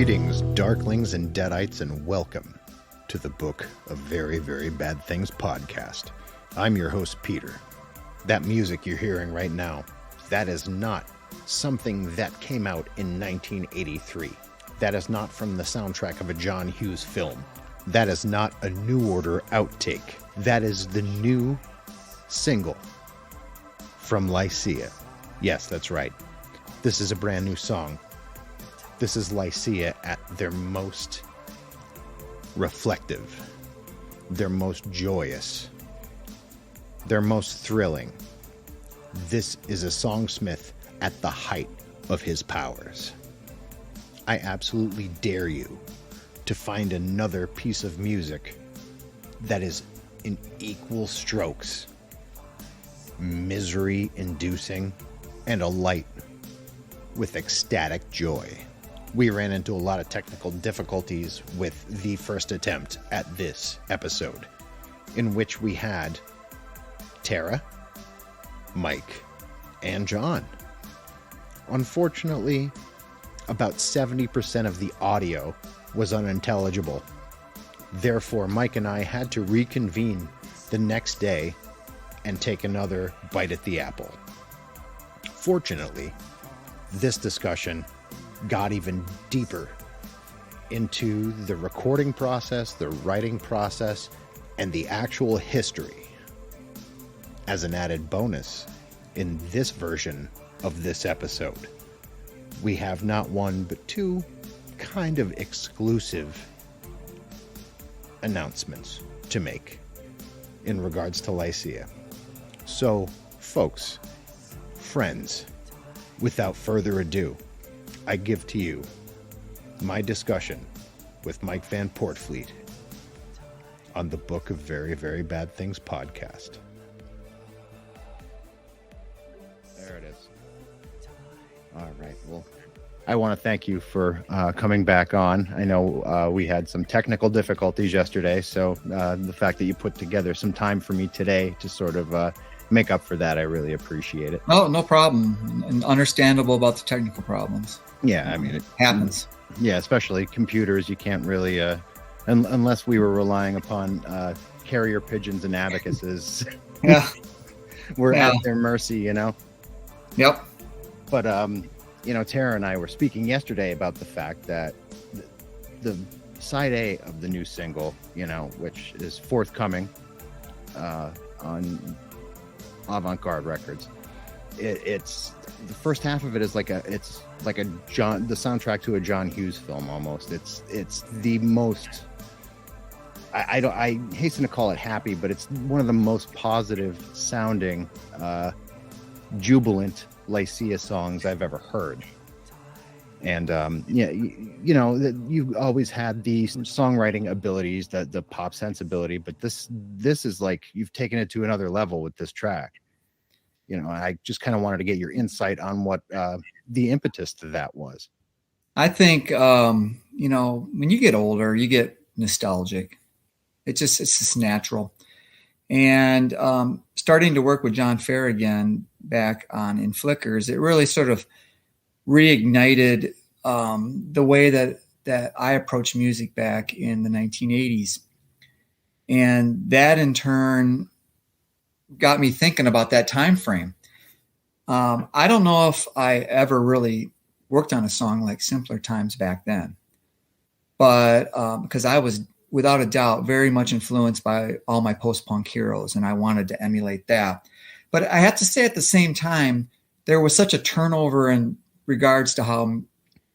Greetings, Darklings and Deadites, and welcome to the Book of Very, Very Bad Things podcast. I'm your host, Peter. That music you're hearing right now, that is not something that came out in 1983. That is not from the soundtrack of a John Hughes film. That is not a New Order outtake. That is the new single from Lycia. Yes, that's right. This is a brand new song. This is Lycia at their most reflective, their most joyous, their most thrilling. This is a songsmith at the height of his powers. I absolutely dare you to find another piece of music that is in equal strokes misery-inducing and alight with ecstatic joy. We ran into a lot of technical difficulties with the first attempt at this episode, in which we had Tara, Mike, and John. Unfortunately, about 70% of the audio was unintelligible. Therefore, Mike and I had to reconvene the next day and take another bite at the apple. Fortunately, this discussion got even deeper into the recording process, the writing process, and the actual history. As an added bonus, in this version of this episode, we have not one but two kind of exclusive announcements to make in regards to Lycia. So, folks, friends, without further ado, I give to you my discussion with Mike VanPortfleet on the Book of Very, Very Bad Things podcast. There it is. All right. Well, I want to thank you for coming back on. I know we had some technical difficulties yesterday, so the fact that you put together some time for me today to sort of make up for that, I really appreciate it. Oh, no problem. And understandable about the technical problems. Yeah, I mean, it happens. Yeah, especially computers. You can't really, unless we were relying upon carrier pigeons and abacuses. Yeah. We're at their mercy, you know? Yep. But, Tara and I were speaking yesterday about the fact that the side A of the new single, which is forthcoming on Avant-Garde Records, it's the first half of it is like the soundtrack to a John Hughes film almost. It's the most, I hasten to call it happy, but it's one of the most positive sounding, jubilant Lycia songs I've ever heard. And you've always had the songwriting abilities, the pop sensibility, but this is like you've taken it to another level with this track. I just kind of wanted to get your insight on what the impetus to that was. I think, when you get older, you get nostalgic. It's just natural. And starting to work with John Fair again back on In Flickers, it really sort of reignited the way that I approached music back in the 1980s. And that in turn got me thinking about that time frame. I don't know if I ever really worked on a song like Simpler Times back then, but because I was without a doubt very much influenced by all my post-punk heroes, and I wanted to emulate that. But I have to say at the same time, there was such a turnover in regards to how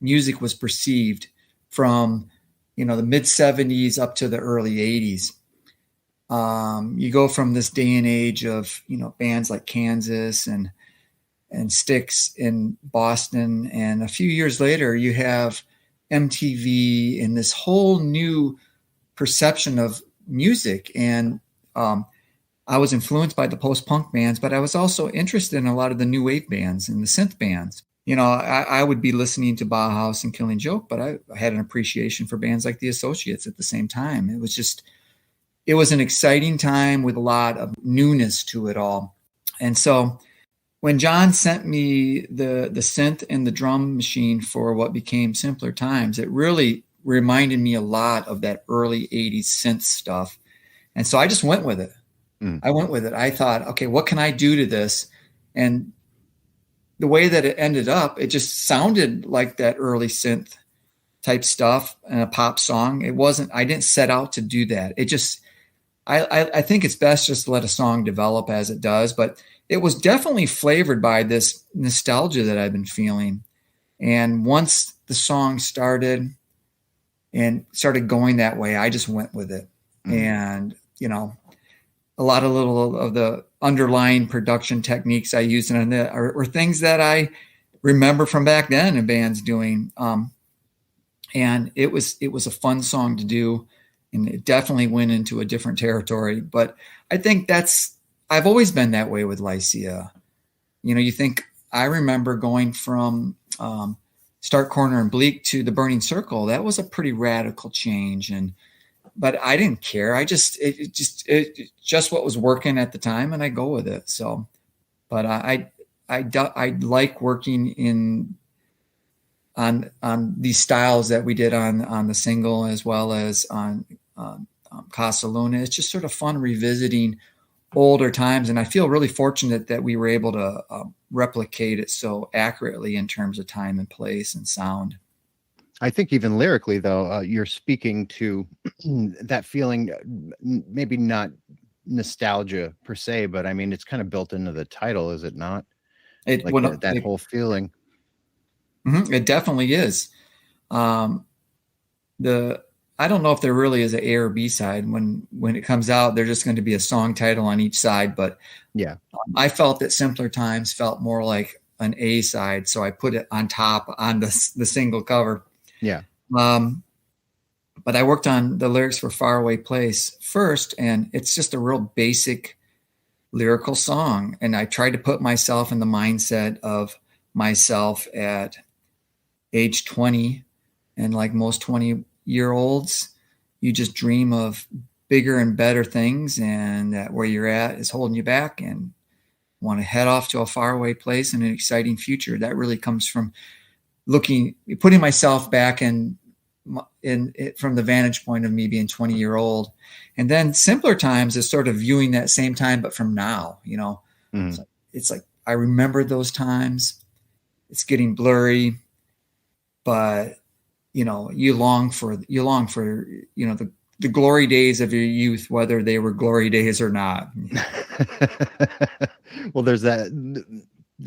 music was perceived from, the mid 70s up to the early 80s. You go from this day and age of, bands like Kansas and Styx in Boston. And a few years later, you have MTV and this whole new perception of music. And I was influenced by the post-punk bands, but I was also interested in a lot of the new wave bands and the synth bands. I would be listening to Bauhaus and Killing Joke, but I had an appreciation for bands like the Associates at the same time. It was an exciting time with a lot of newness to it all. And so when John sent me the synth and the drum machine for what became Simpler Times, it really reminded me a lot of that early 80s synth stuff. And so I just went with it. I went with it. I thought, okay, what can I do to this? And the way that it ended up, it just sounded like that early synth type stuff and a pop song. It wasn't, I didn't set out to do that. It just, I think it's best just to let a song develop as it does, but it was definitely flavored by this nostalgia that I've been feeling. And once the song started going that way, I just went with it. And, a lot of little of the underlying production techniques I used in it are things that I remember from back then in bands doing. And it was a fun song to do, and it definitely went into a different territory. But I think I've always been that way with Lycia. You think, I remember going from Stark Corner and Bleak to the Burning Circle. That was a pretty radical change, but I didn't care. It just what was working at the time, and I go with it. So, but I like working on these styles that we did on the single as well as on Casa Luna. It's just sort of fun revisiting older times, and I feel really fortunate that we were able to replicate it so accurately in terms of time and place and sound. I think even lyrically, though, you're speaking to that feeling, maybe not nostalgia per se, but I mean, it's kind of built into the title, is it not? That whole feeling. It definitely is. I don't know if there really is an A or B side. When it comes out, there's just going to be a song title on each side. But yeah, I felt that Simpler Times felt more like an A side, so I put it on top on the single cover. Yeah. But I worked on the lyrics for Faraway Place first, and it's just a real basic lyrical song. And I tried to put myself in the mindset of myself at age 20. And like most 20-year-olds, you just dream of bigger and better things, and that where you're at is holding you back, and want to head off to a faraway place and an exciting future. That really comes from putting myself back in from the vantage point of me being 20-year-old. And then Simpler Times is sort of viewing that same time, but from now, it's like I remember those times. It's getting blurry, but you long for the glory days of your youth, whether they were glory days or not. Well, there's that.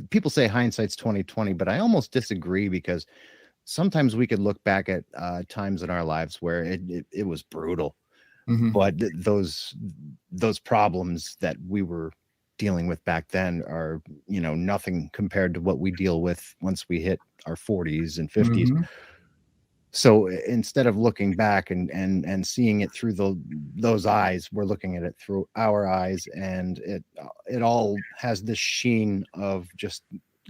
People say hindsight's 20/20, but I almost disagree, because sometimes we could look back at times in our lives where it was brutal, but those problems that we were dealing with back then are nothing compared to what we deal with once we hit our 40s and 50s. So instead of looking back and seeing it through those eyes, we're looking at it through our eyes, and it all has this sheen of just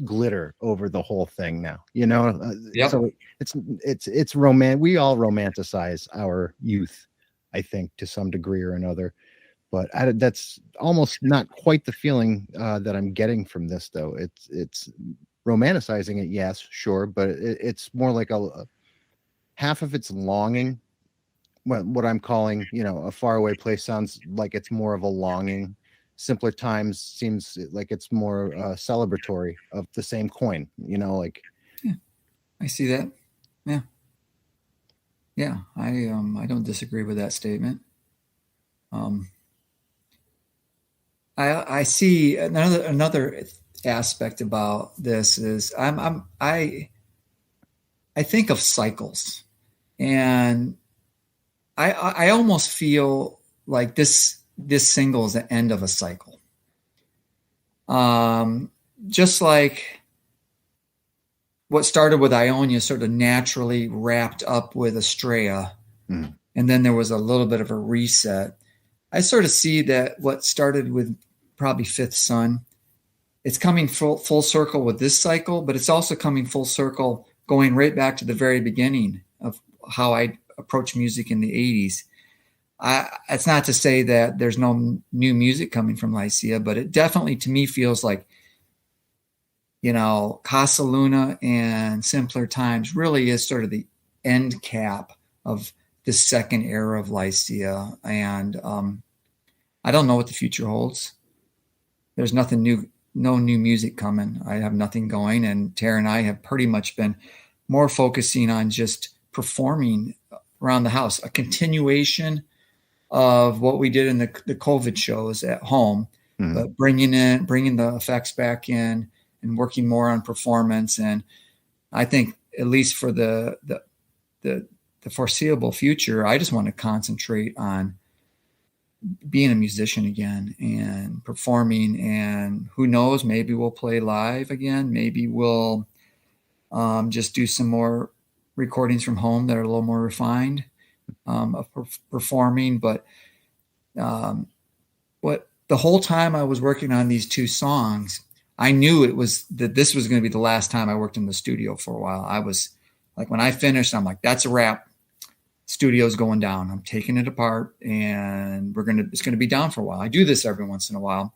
glitter over the whole thing now. Yep. So it's we all romanticize our youth, I think, to some degree or another. But that's almost not quite the feeling that I'm getting from this, though. It's romanticizing it, yes, sure, but it's more like a half of it's longing. What I'm calling, a faraway place sounds like it's more of a longing. Simpler Times seems like it's more celebratory of the same coin. Yeah, I see that. Yeah. I don't disagree with that statement. I see another aspect about this is I think of cycles, and I almost feel like this single is the end of a cycle. Just like what started with Ionia sort of naturally wrapped up with Estrella, and then there was a little bit of a reset. I sort of see that what started with probably Fifth Son, it's coming full circle with this cycle, but it's also coming full circle going right back to the very beginning of how I approach music in the 80s. It's not to say that there's no new music coming from Lycia, but it definitely to me feels like Casa Luna and Simpler Times really is sort of the end cap of the second era of Lycia. And I don't know what the future holds. There's nothing new, no new music coming. I have nothing going. And Tara and I have pretty much been more focusing on just performing around the house, a continuation of what we did in the COVID shows at home, but bringing the effects back in and working more on performance. And I think at least for the foreseeable future, I just want to concentrate on being a musician again and performing. And who knows, maybe we'll play live again. Maybe we'll just do some more recordings from home that are a little more refined of performing. But the whole time I was working on these two songs, I knew that this was going to be the last time I worked in the studio for a while. I was like, when I finished, I'm like, that's a wrap. Studio's going down. I'm taking it apart, and it's going to be down for a while. I do this every once in a while.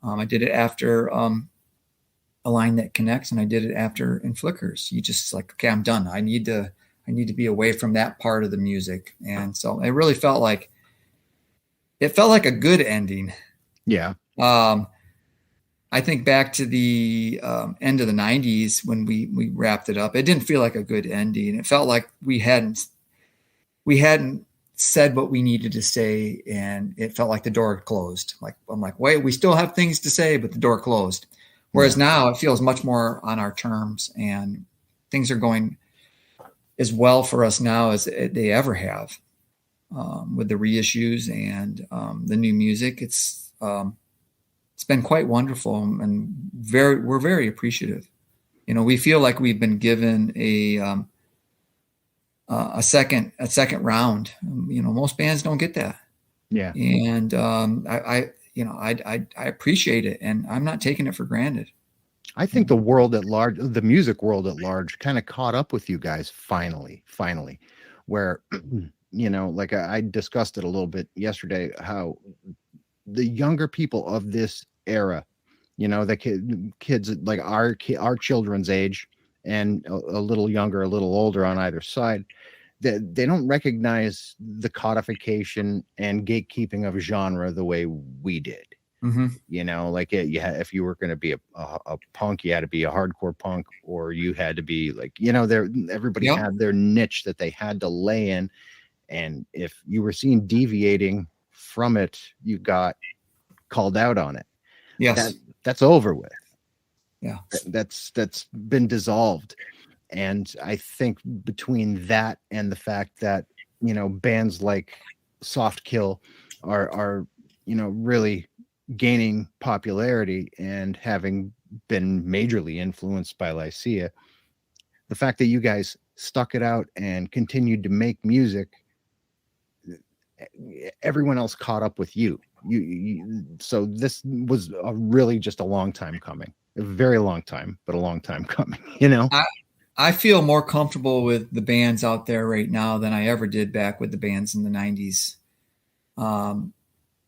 I did it after A Line That Connects, and I did it after In Flickers. You just like, okay, I'm done. I need to be away from that part of the music. And so it really felt like a good ending. Yeah. I think back to the end of the 90s when we wrapped it up. It didn't feel like a good ending. It felt like we hadn't said what we needed to say, and it felt like the door had closed. Like, I'm like, wait, we still have things to say, but the door closed. Whereas now it feels much more on our terms, and things are going as well for us now as they ever have with the reissues and the new music. It's been quite wonderful, and we're very appreciative. We feel like we've been given a second round. Most bands don't get that. Yeah. And I appreciate it, and I'm not taking it for granted. I think the world at large, the music world at large, kind of caught up with you guys finally, where, like I discussed it a little bit yesterday, how the younger people of this era, the kids like our children's age and a little younger, a little older on either side, they don't recognize the codification and gatekeeping of genre the way we did. If you were going to be a punk, you had to be a hardcore punk, or you had to be like, everybody had their niche that they had to lay in. And if you were seen deviating from it, you got called out on it. Yes. That's over with. Yeah. That's been dissolved. And I think between that and the fact that, bands like Soft Kill are really gaining popularity and having been majorly influenced by Lycia, the fact that you guys stuck it out and continued to make music, everyone else caught up with you. So this was really just a long time coming, a very long time, but a long time coming, I feel more comfortable with the bands out there right now than I ever did back with the bands in the 90s.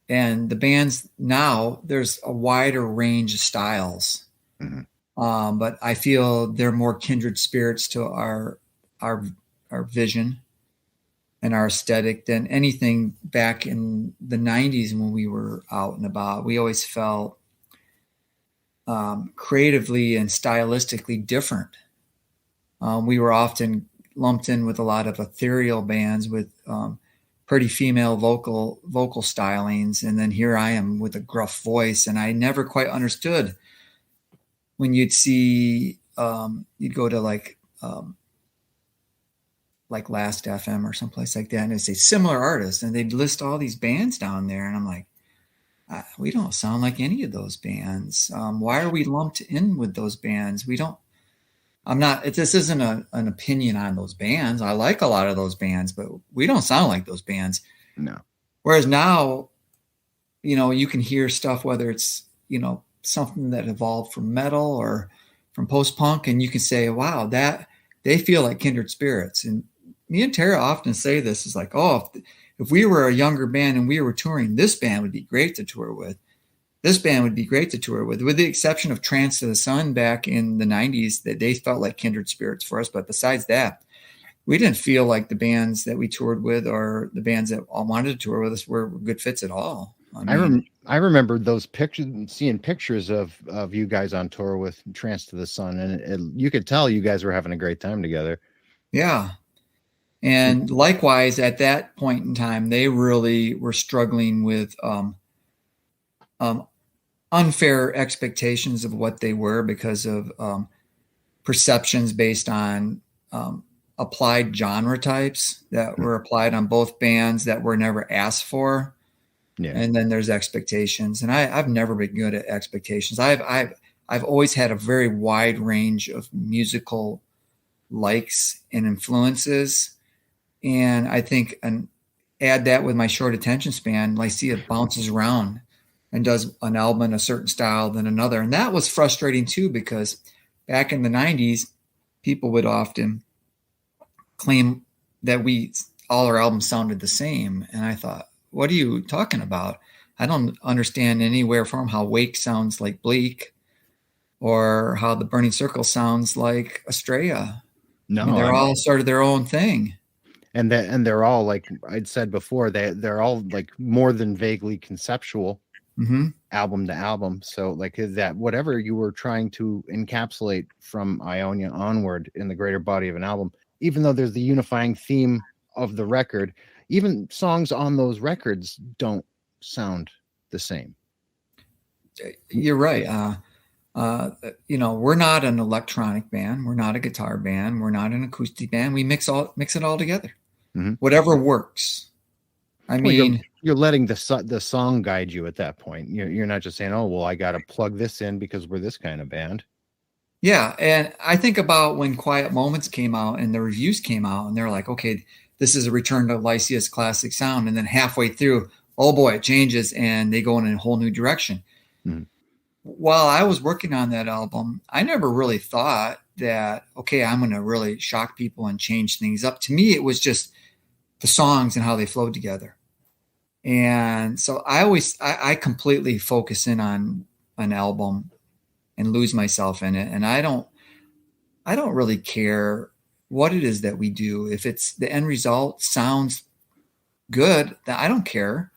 And the bands now, there's a wider range of styles. But I feel they're more kindred spirits to our vision and our aesthetic than anything back in the 90s when we were out and about. We always felt creatively and stylistically different. We were often lumped in with a lot of ethereal bands with pretty female vocal stylings. And then here I am with a gruff voice. And I never quite understood when you'd see, you'd go to like Last FM or someplace like that, and it'd say similar artists, and they'd list all these bands down there. And I'm like, we don't sound like any of those bands. Why are we lumped in with those bands? This isn't an opinion on those bands. I like a lot of those bands, but we don't sound like those bands. No. Whereas now, you can hear stuff, whether it's, something that evolved from metal or from post-punk, and you can say, wow, that they feel like kindred spirits. And me and Tara often say this is like, oh, if we were a younger band and we were touring, this band would be great to tour with. this band would be great to tour with the exception of Trance to the Sun back in the 90s, that they felt like kindred spirits for us. But besides that, we didn't feel like the bands that we toured with or the bands that all wanted to tour with us were good fits at all. I remember those pictures, seeing pictures of you guys on tour with Trance to the Sun, and you could tell you guys were having a great time together. Yeah. And likewise, at that point in time, they really were struggling with unfair expectations of what they were because of perceptions based on applied genre types that were applied on both bands that were never asked for. Yeah. And then there's expectations. And I've never been good at expectations. I've always had a very wide range of musical likes and influences. And I think, and add that with my short attention span, Lycia bounces around and does an album in a certain style than another. And that was frustrating too, because back in the 90s, people would often claim that all our albums sounded the same. And I thought, what are you talking about? I don't understand anywhere from how Wake sounds like Bleak or how the Burning Circle sounds like Estrella. No, I mean, they're all sort of their own thing. And they're all, like I'd said before, they're all like more than vaguely conceptual, album to album. So like that, whatever you were trying to encapsulate from Ionia onward in the greater body of an album, even though there's the unifying theme of the record, even songs on those records don't sound the same. You're right. We're not an electronic band. We're not a guitar band. We're not an acoustic band. We mix it all together. Whatever works. I mean, you're letting the song guide you at that point. You're not just saying, oh, well, I got to plug this in because we're this kind of band. Yeah. And I think about when Quiet Moments came out and the reviews came out and they're like, okay, this is a return to Lycia's classic sound. And then halfway through, oh boy, it changes and they go in a whole new direction. While I was working on that album, I never really thought that, okay, I'm going to really shock people and change things up. To me, it was just the songs and how they flowed together. And so I completely focus in on an album and lose myself in it. And I don't really care what it is that we do. If it's the end result sounds good, then I don't care.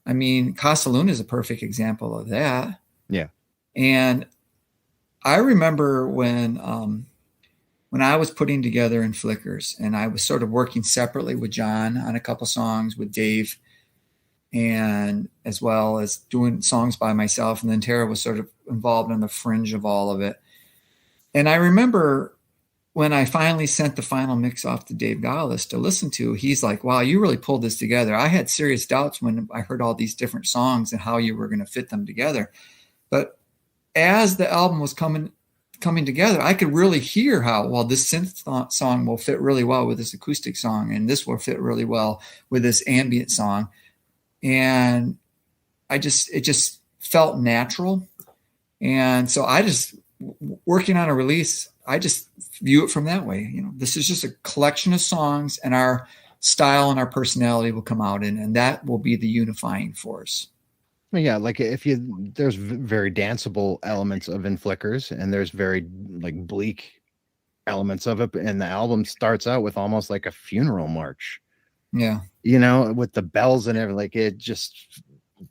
I mean, Casa Luna is a perfect example of that. Yeah. And I remember when I was putting together In Flickers and I was sort of working separately with John on a couple songs, with Dave, and as well as doing songs by myself. And then Tara was sort of involved on the fringe of all of it. And I remember when I finally sent the final mix off to Dave Gallis to listen to, he's like, wow, you really pulled this together. I had serious doubts when I heard all these different songs and how you were going to fit them together. But as the album was coming together, I could really hear how, well, this synth song will fit really well with this acoustic song, and this will fit really well with this ambient song. And it just felt natural. And so working on a release, I just view it from that way. This is just a collection of songs, and our style and our personality will come out in, and that will be the unifying force. Well, yeah, like there's very danceable elements of In Flickers, and there's very like bleak elements of it, and the album starts out with almost like a funeral march. Yeah, with the bells and everything. Like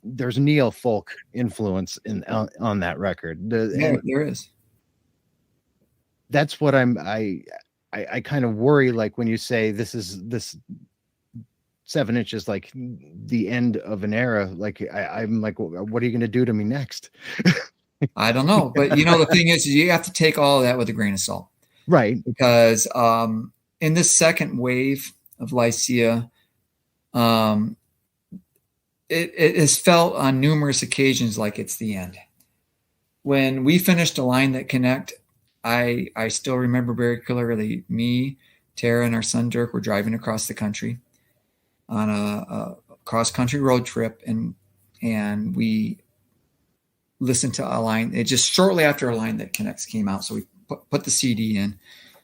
there's neo folk influence on that record. There is. That's what I kind of worry, like when you say this 7 inches like the end of an era, like I'm like, what are you going to do to me next? I don't know, but the thing is you have to take all of that with a grain of salt, right? Because in this second wave of Lycia, it has felt on numerous occasions like it's the end. When we finished A Line That Connect, I still remember very clearly me, Tara, and our son Dirk were driving across the country on a cross-country road trip, and we listened to A Line. It just shortly after A Line That Connects came out, so we put the CD in.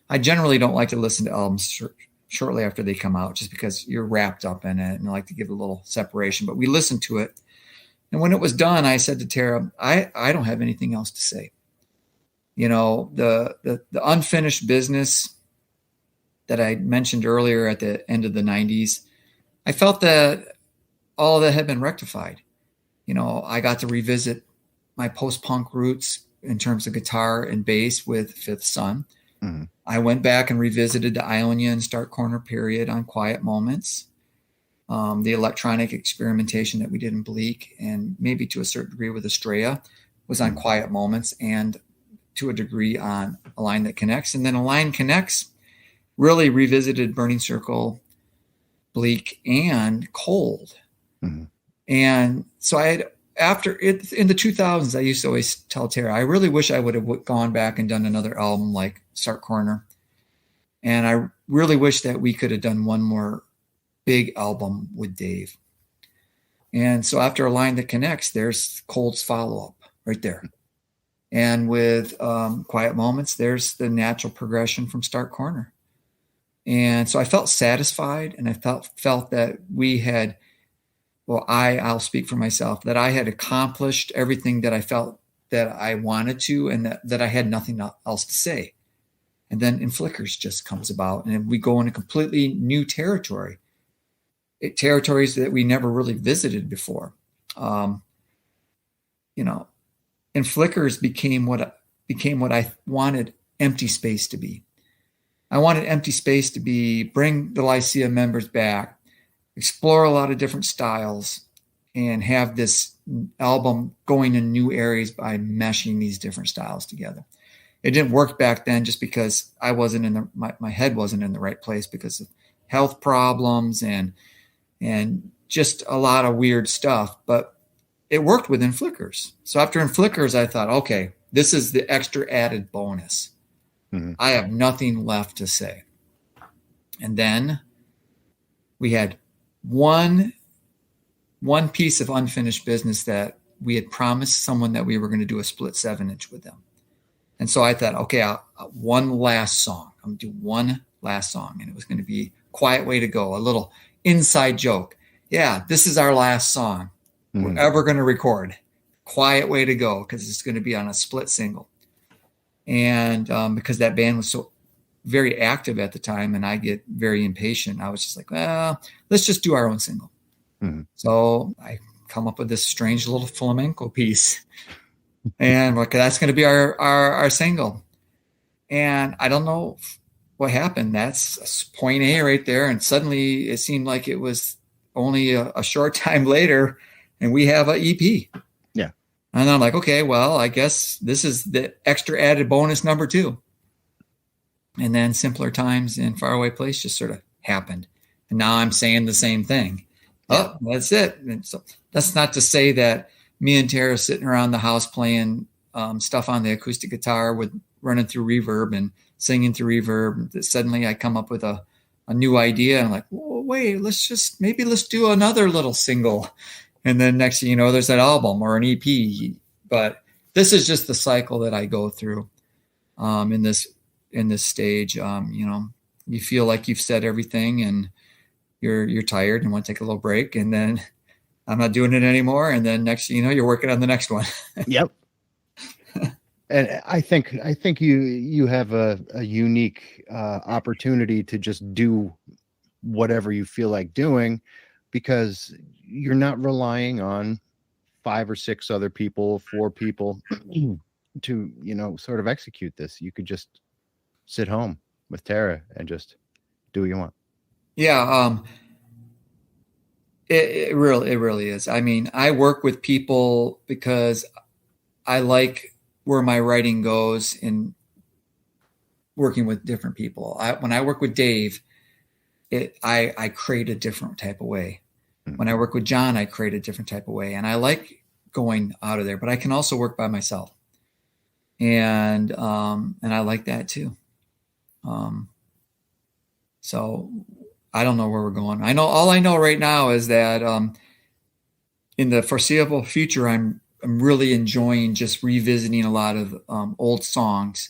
I generally don't like to listen to albums shortly after they come out, just because you're wrapped up in it, and I like to give a little separation. But we listened to it, And when it was done, I said to Tara, I don't have anything else to say. The unfinished business that I mentioned earlier at the end of the 90s, I felt that all that had been rectified. I got to revisit my post-punk roots in terms of guitar and bass with Fifth Son. Mm-hmm. I went back and revisited the Ionia and Stark Corner period on Quiet Moments. The electronic experimentation that we did in Bleak, and maybe to a certain degree with Estrella, was on Quiet Moments, and to a degree on A Line That Connects. And then A Line Connects really revisited Burning Circle, Bleak, and Cold. Mm-hmm. And so in the 2000s, I used to always tell Tara, I really wish I would have gone back and done another album like Stark Corner. And I really wish that we could have done one more big album with Dave. And so after A Line That Connects, there's Cold's follow-up right there. And with Quiet Moments, there's the natural progression from Stark Corner. And so I felt satisfied, and I felt that we had, I'll speak for myself, that I had accomplished everything that I felt that I wanted to, and that I had nothing else to say. And then In Flickers just comes about, and we go into completely new territories that we never really visited before. In Flickers became what I wanted Empty Space to be. I wanted Empty Space to be, bring the Lycia members back, explore a lot of different styles, and have this album going in new areas by meshing these different styles together. It didn't work back then just because I wasn't my head wasn't in the right place because of health problems and just a lot of weird stuff, but it worked within Flickers. So after In Flickers, I thought, okay, this is the extra added bonus. Mm-hmm. I have nothing left to say. And then we had one piece of unfinished business that we had promised someone that we were going to do a split 7-inch with them. And so I thought, okay, one last song. I'm going to do one last song. And it was going to be Quiet Way to Go, a little inside joke. Yeah, this is our last song we're ever going to record. Quiet Way to Go, because it's going to be on a split single. And because that band was so very active at the time and I get very impatient, I was just like, well, let's just do our own single. Mm-hmm. So I come up with this strange little flamenco piece. And like, that's going to be our single. And I don't know what happened. That's point A right there. And suddenly it seemed like it was only a short time later and we have an EP. Yeah. And I'm like, okay, well, I guess this is the extra added bonus number 2. And then Simpler Times and Faraway Place just sort of happened. And now I'm saying the same thing. Yeah. Oh, that's it. And so that's not to say that me and Tara sitting around the house playing stuff on the acoustic guitar with running through reverb and singing through reverb. That suddenly I come up with a new idea. And I'm like, well, wait, let's do another little single. And then next thing you know, there's an album or an EP. But this is just the cycle that I go through in this stage. You feel like you've said everything and you're tired and want to take a little break. And then I'm not doing it anymore. And then next thing you know, you're working on the next one. Yep. And I think you have a unique opportunity to just do whatever you feel like doing, because you're not relying on 5 or 6 other people, 4 people to, sort of execute this. You could just sit home with Tara and just do what you want. Yeah. It really is. I mean, I work with people because I like where my writing goes in working with different people. When I work with Dave, I create a different type of way. When I work with John, I create a different type of way. And I like going out of there, but I can also work by myself. And I like that too. So I don't know where we're going. All I know right now is that in the foreseeable future, I'm really enjoying just revisiting a lot of old songs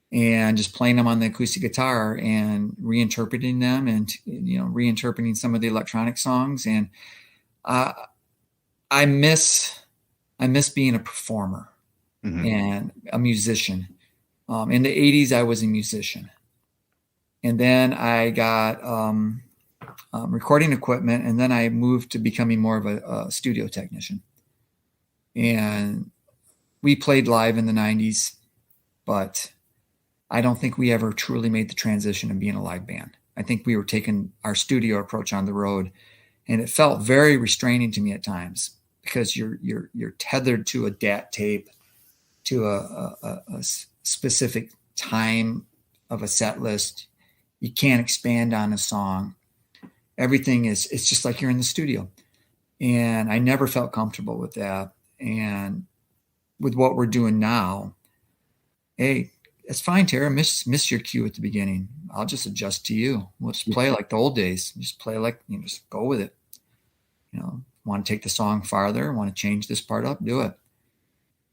and just playing them on the acoustic guitar and reinterpreting them and, reinterpreting some of the electronic songs. And I miss being a performer Mm-hmm. and a musician. In the 80s, I was a musician. And then I got recording equipment, and then I moved to becoming more of a studio technician. And we played live in the 90s, but I don't think we ever truly made the transition of being a live band. I think we were taking our studio approach on the road, and it felt very restraining to me at times because you're tethered to a DAT tape, to a specific time of a set list. You can't expand on a song. Everything it's just like you're in the studio. And I never felt comfortable with that. And with what we're doing now, hey, it's fine, Tara. Miss your cue at the beginning. I'll just adjust to you. We'll just play like the old days. Just play like, just go with it. Want to take the song farther? Want to change this part up? Do it.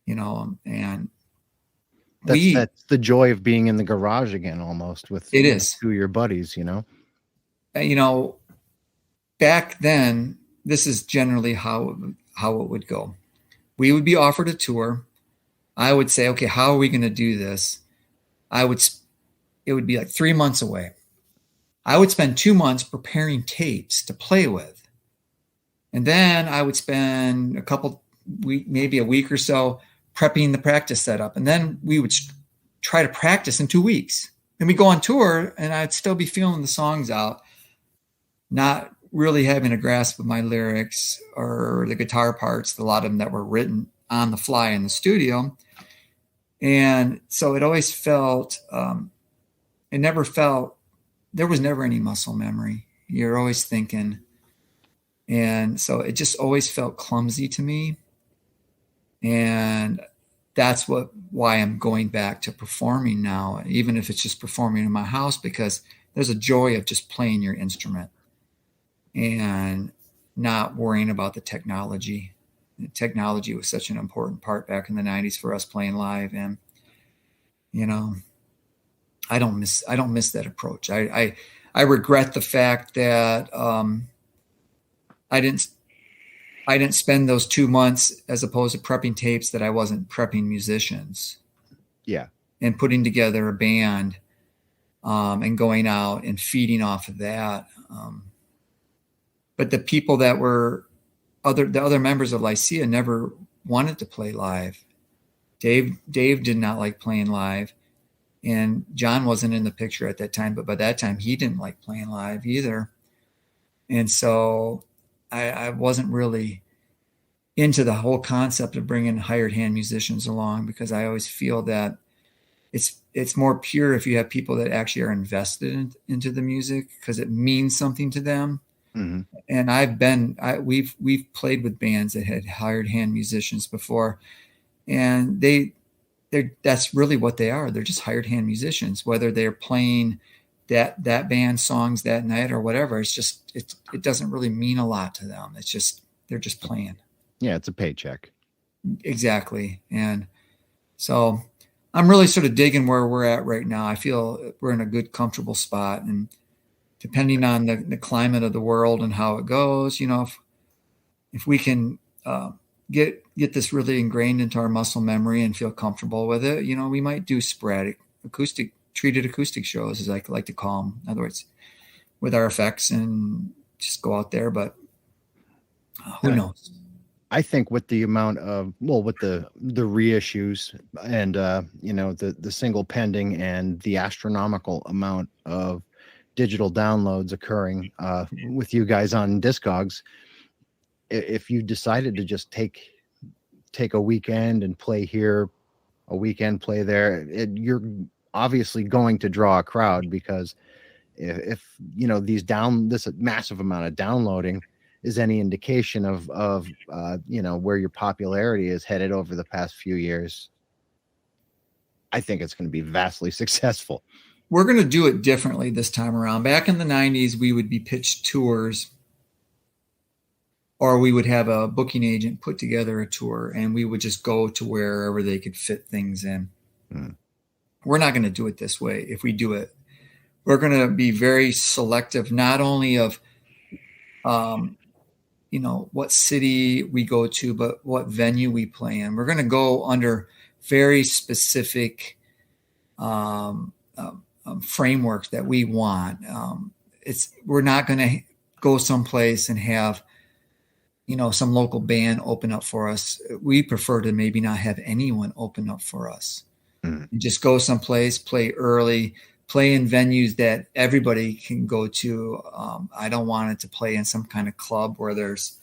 And That's the joy of being in the garage again, almost with it is two of your buddies. Back then, this is generally how it would go. We would be offered a tour. I would say, okay, how are we going to do this? It would be like 3 months away. I would spend 2 months preparing tapes to play with. And then I would spend maybe a week or so prepping the practice setup. And then we would try to practice in 2 weeks. Then we go on tour, and I'd still be feeling the songs out, not really having a grasp of my lyrics or the guitar parts, a lot of them that were written on the fly in the studio. And so it always felt, there was never any muscle memory. You're always thinking. And so it just always felt clumsy to me. And that's why I'm going back to performing now, even if it's just performing in my house, because there's a joy of just playing your instrument and not worrying about the technology. The technology was such an important part back in the 90s for us playing live. And, I don't miss that approach. I regret the fact that I didn't spend those 2 months as opposed to prepping tapes that I wasn't prepping musicians. Yeah. And putting together a band and going out and feeding off of that. But the people that were the other members of Lycia never wanted to play live. Dave did not like playing live. And John wasn't in the picture at that time, but by that time he didn't like playing live either. And so I wasn't really into the whole concept of bringing hired hand musicians along, because I always feel that it's more pure if you have people that actually are invested into the music, because it means something to them. Mm-hmm. And we've played with bands that had hired hand musicians before, and that's really what they are. They're just hired hand musicians, whether they're playing that band songs that night or whatever. It's just, it doesn't really mean a lot to them. It's just, they're just playing. Yeah. It's a paycheck. Exactly. And so I'm really sort of digging where we're at right now. I feel we're in a good, comfortable spot, and depending on the climate of the world and how it goes, if we can get this really ingrained into our muscle memory and feel comfortable with it, we might do sporadic treated acoustic shows, as I like to call them. In other words, with our effects, and just go out there. But who knows? I think with the amount of, with the reissues and, the single pending and the astronomical amount of digital downloads occurring with you guys on Discogs, if you decided to just take a weekend and play here, a weekend play there, you're obviously going to draw a crowd, because if this massive amount of downloading is any indication of where your popularity is headed over the past few years, I think it's going to be vastly successful. We're going to do it differently this time around. Back in the 90s, we would be pitched tours, or we would have a booking agent put together a tour, and we would just go to wherever they could fit things in. We're not going to do it this way. If we do it, we're going to be very selective, not only of, what city we go to, but what venue we play in. We're going to go under very specific frameworks that we want. We're not going to go someplace and have, some local band open up for us. We prefer to maybe not have anyone open up for us. And just go someplace, play early, play in venues that everybody can go to. I don't want it to play in some kind of club where there's,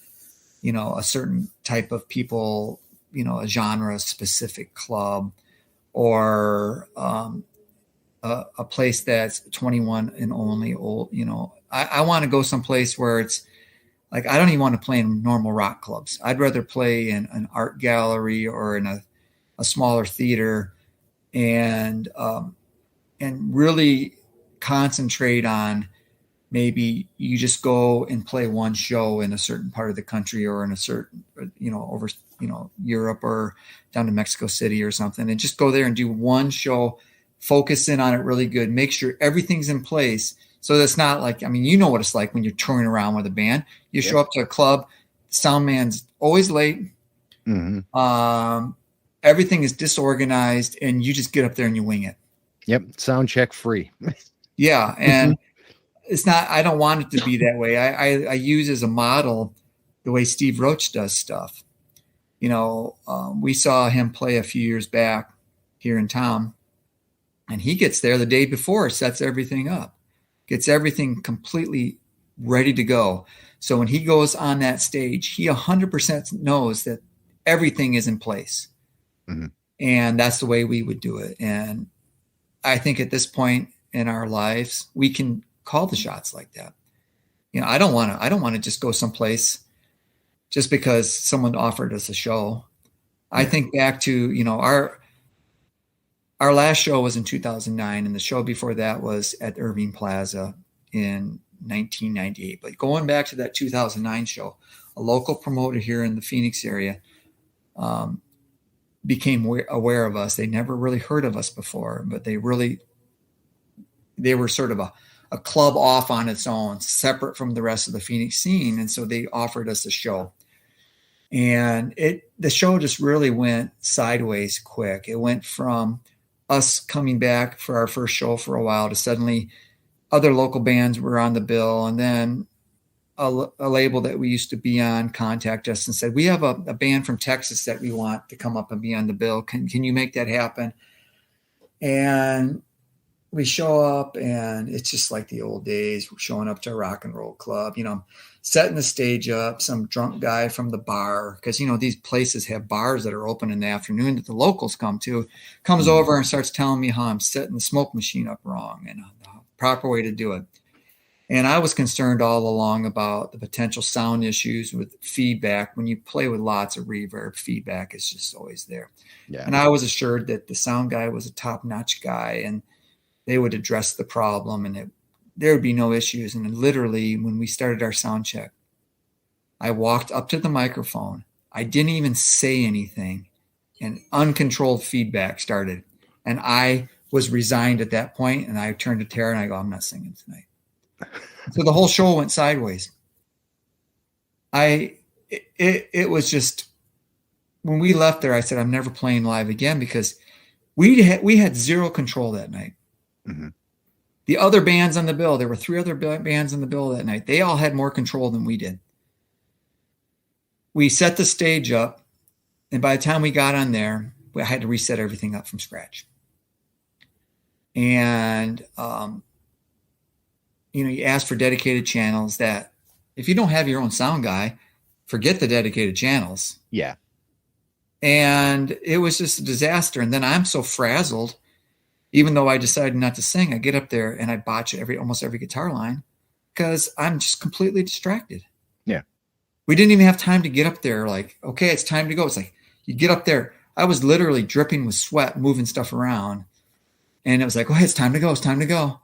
a certain type of people, a genre specific club, or a place that's 21 and only old. I want to go someplace where it's like, I don't even want to play in normal rock clubs. I'd rather play in an art gallery or in a smaller theater, and really concentrate on, maybe you just go and play one show in a certain part of the country, or in a certain, over, Europe or down to Mexico City or something, and just go there and do one show, focus in on it really good, make sure everything's in place. So that's not like, you know what it's like when you're touring around with a band. You show up to a club, sound man's always late. Mm-hmm. Everything is disorganized, and you just get up there and you wing it. Yep. Sound check free. Yeah. And it's not, I don't want it to be that way. I use as a model the way Steve Roach does stuff. We saw him play a few years back here in town, and he gets there the day before, sets everything up, gets everything completely ready to go. So when he goes on that stage, he 100% knows that everything is in place. Mm-hmm. And that's the way we would do it. And I think at this point in our lives, we can call the shots like that. I don't want to just go someplace just because someone offered us a show. I think back to, our last show was in 2009, and the show before that was at Irving Plaza in 1998. But going back to that 2009 show, a local promoter here in the Phoenix area became aware of us. They never really heard of us before, but they were sort of a club off on its own, separate from the rest of the Phoenix scene. And so they offered us a show. And the show just really went sideways quick. It went from us coming back for our first show for a while to suddenly other local bands were on the bill. And then a label that we used to be on contacted us and said, we have a band from Texas that we want to come up and be on the bill. Can you make that happen? And we show up, and it's just like the old days. We're showing up to a rock and roll club, setting the stage up, some drunk guy from the bar, because, these places have bars that are open in the afternoon that the locals come to, comes over and starts telling me how I'm setting the smoke machine up wrong and the proper way to do it. And I was concerned all along about the potential sound issues with feedback. When you play with lots of reverb, feedback is just always there. Yeah. And I was assured that the sound guy was a top-notch guy, and they would address the problem, and there would be no issues. And literally, when we started our sound check, I walked up to the microphone. I didn't even say anything, and uncontrolled feedback started. And I was resigned at that point, and I turned to Tara and I go, I'm not singing tonight. So the whole show went sideways. It was just, when we left there, I said, I'm never playing live again, because we had zero control that night. Mm-hmm. The other bands on the bill, there were 3 other bands on the bill that night. They all had more control than we did. We set the stage up, and by the time we got on there, I had to reset everything up from scratch. And, you ask for dedicated channels that if you don't have your own sound guy, forget the dedicated channels. Yeah. And it was just a disaster. And then I'm so frazzled, even though I decided not to sing, I get up there and I botch almost every guitar line because I'm just completely distracted. Yeah. We didn't even have time to get up there. Like, okay, it's time to go. It's like, you get up there. I was literally dripping with sweat, moving stuff around. And it was like, oh, it's time to go. It's time to go.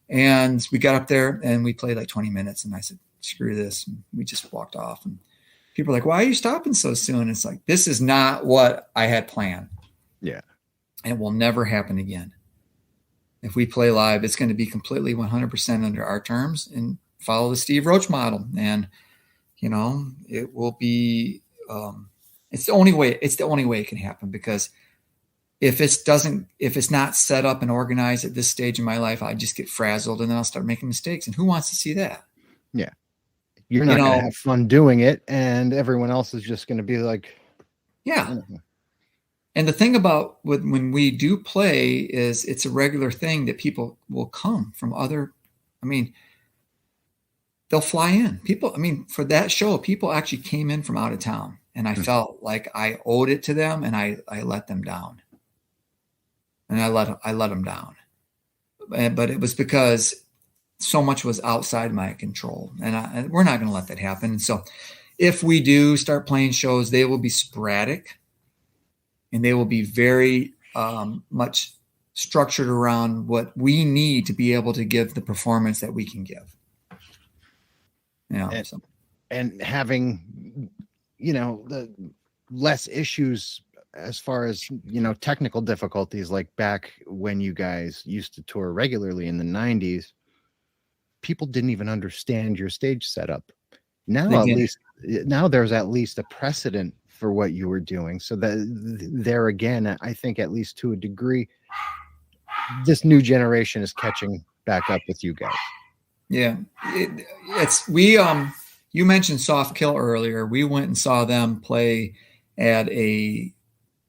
And we got up there and we played like 20 minutes. And I said, screw this. And we just walked off. And people are like, why are you stopping so soon? It's like, this is not what I had planned. Yeah. And it will never happen again. If we play live, it's going to be completely 100% under our terms and follow the Steve Roach model. And It will be, it's the only way it can happen, because if it's not set up and organized at this stage in my life, I just get frazzled and then I'll start making mistakes. And who wants to see that? Yeah. You're not going to have fun doing it, and everyone else is just going to be like, yeah. And the thing about when we do play is it's a regular thing that people will come from they'll fly in. For that show, people actually came in from out of town, and I felt like I owed it to them, and I let them down. And I let them down. But it was because so much was outside my control, and we're not going to let that happen. And so if we do start playing shows, they will be sporadic, and they will be very much structured around what we need to be able to give the performance that we can give. And having, the less issues as far as, technical difficulties, like back when you guys used to tour regularly in the 90s, people didn't even understand your stage setup. Now there's at least a precedent for what you were doing. So that there again, I think at least to a degree, this new generation is catching back up with you guys. Yeah. You mentioned Soft Kill earlier. We went and saw them play at a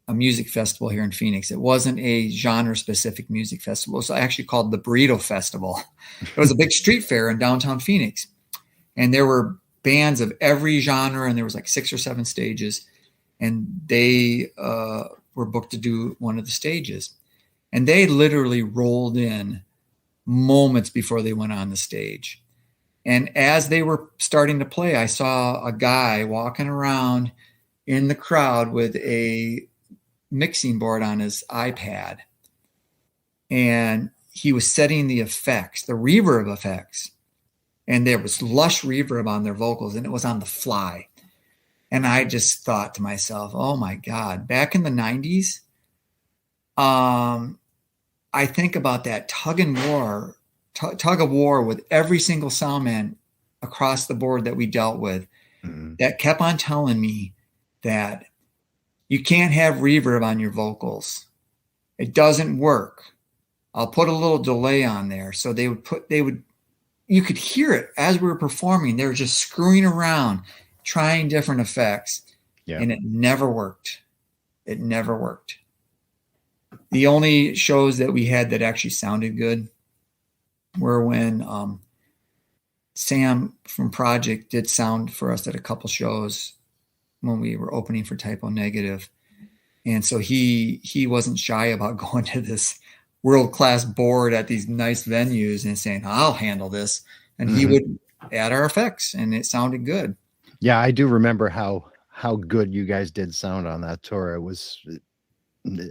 music festival here in Phoenix. It wasn't a genre specific music festival. It's actually called the Burrito Festival. It was a big street fair in downtown Phoenix. And there were bands of every genre, and there was like 6 or 7 stages. And they were booked to do one of the stages. And they literally rolled in moments before they went on the stage. And as they were starting to play, I saw a guy walking around in the crowd with a mixing board on his iPad. And he was setting the effects, the reverb effects. And there was lush reverb on their vocals, and it was on the fly. And I just thought to myself, oh my God, back in the 90s, I think about that tug of war with every single sound man across the board that we dealt with, that kept on telling me that you can't have reverb on your vocals. It doesn't work. I'll put a little delay on there. So you could hear it as we were performing. They were just screwing around, trying different effects. Yeah. And it never worked. It never worked. The only shows that we had that actually sounded good were when Sam from Projekt did sound for us at a couple shows when we were opening for Typo Negative. And so he wasn't shy about going to this world-class board at these nice venues and saying, I'll handle this. And he would add our effects, and it sounded good. Yeah, I do remember how good you guys did sound on that tour. It was,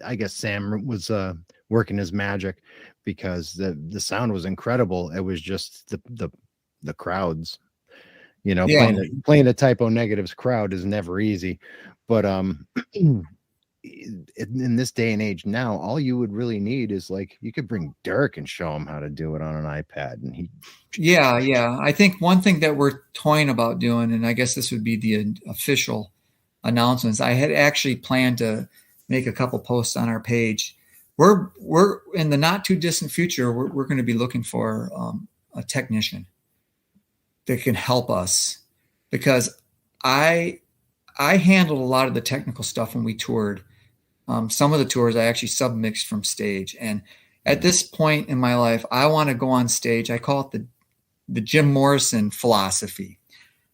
I guess Sam was working his magic, because the sound was incredible. It was just the crowds, playing a Typo Negatives crowd is never easy. But in this day and age now, all you would really need is, like, you could bring Dirk and show him how to do it on an iPad, and yeah. I think one thing that we're toying about doing, and I guess this would be the official announcements, I had actually planned to make a couple posts on our page. We're in the not too distant future, we're going to be looking for a technician that can help us, because I handled a lot of the technical stuff when we toured. Some of the tours I actually submixed from stage. And at this point in my life, I want to go on stage. I call it the Jim Morrison philosophy.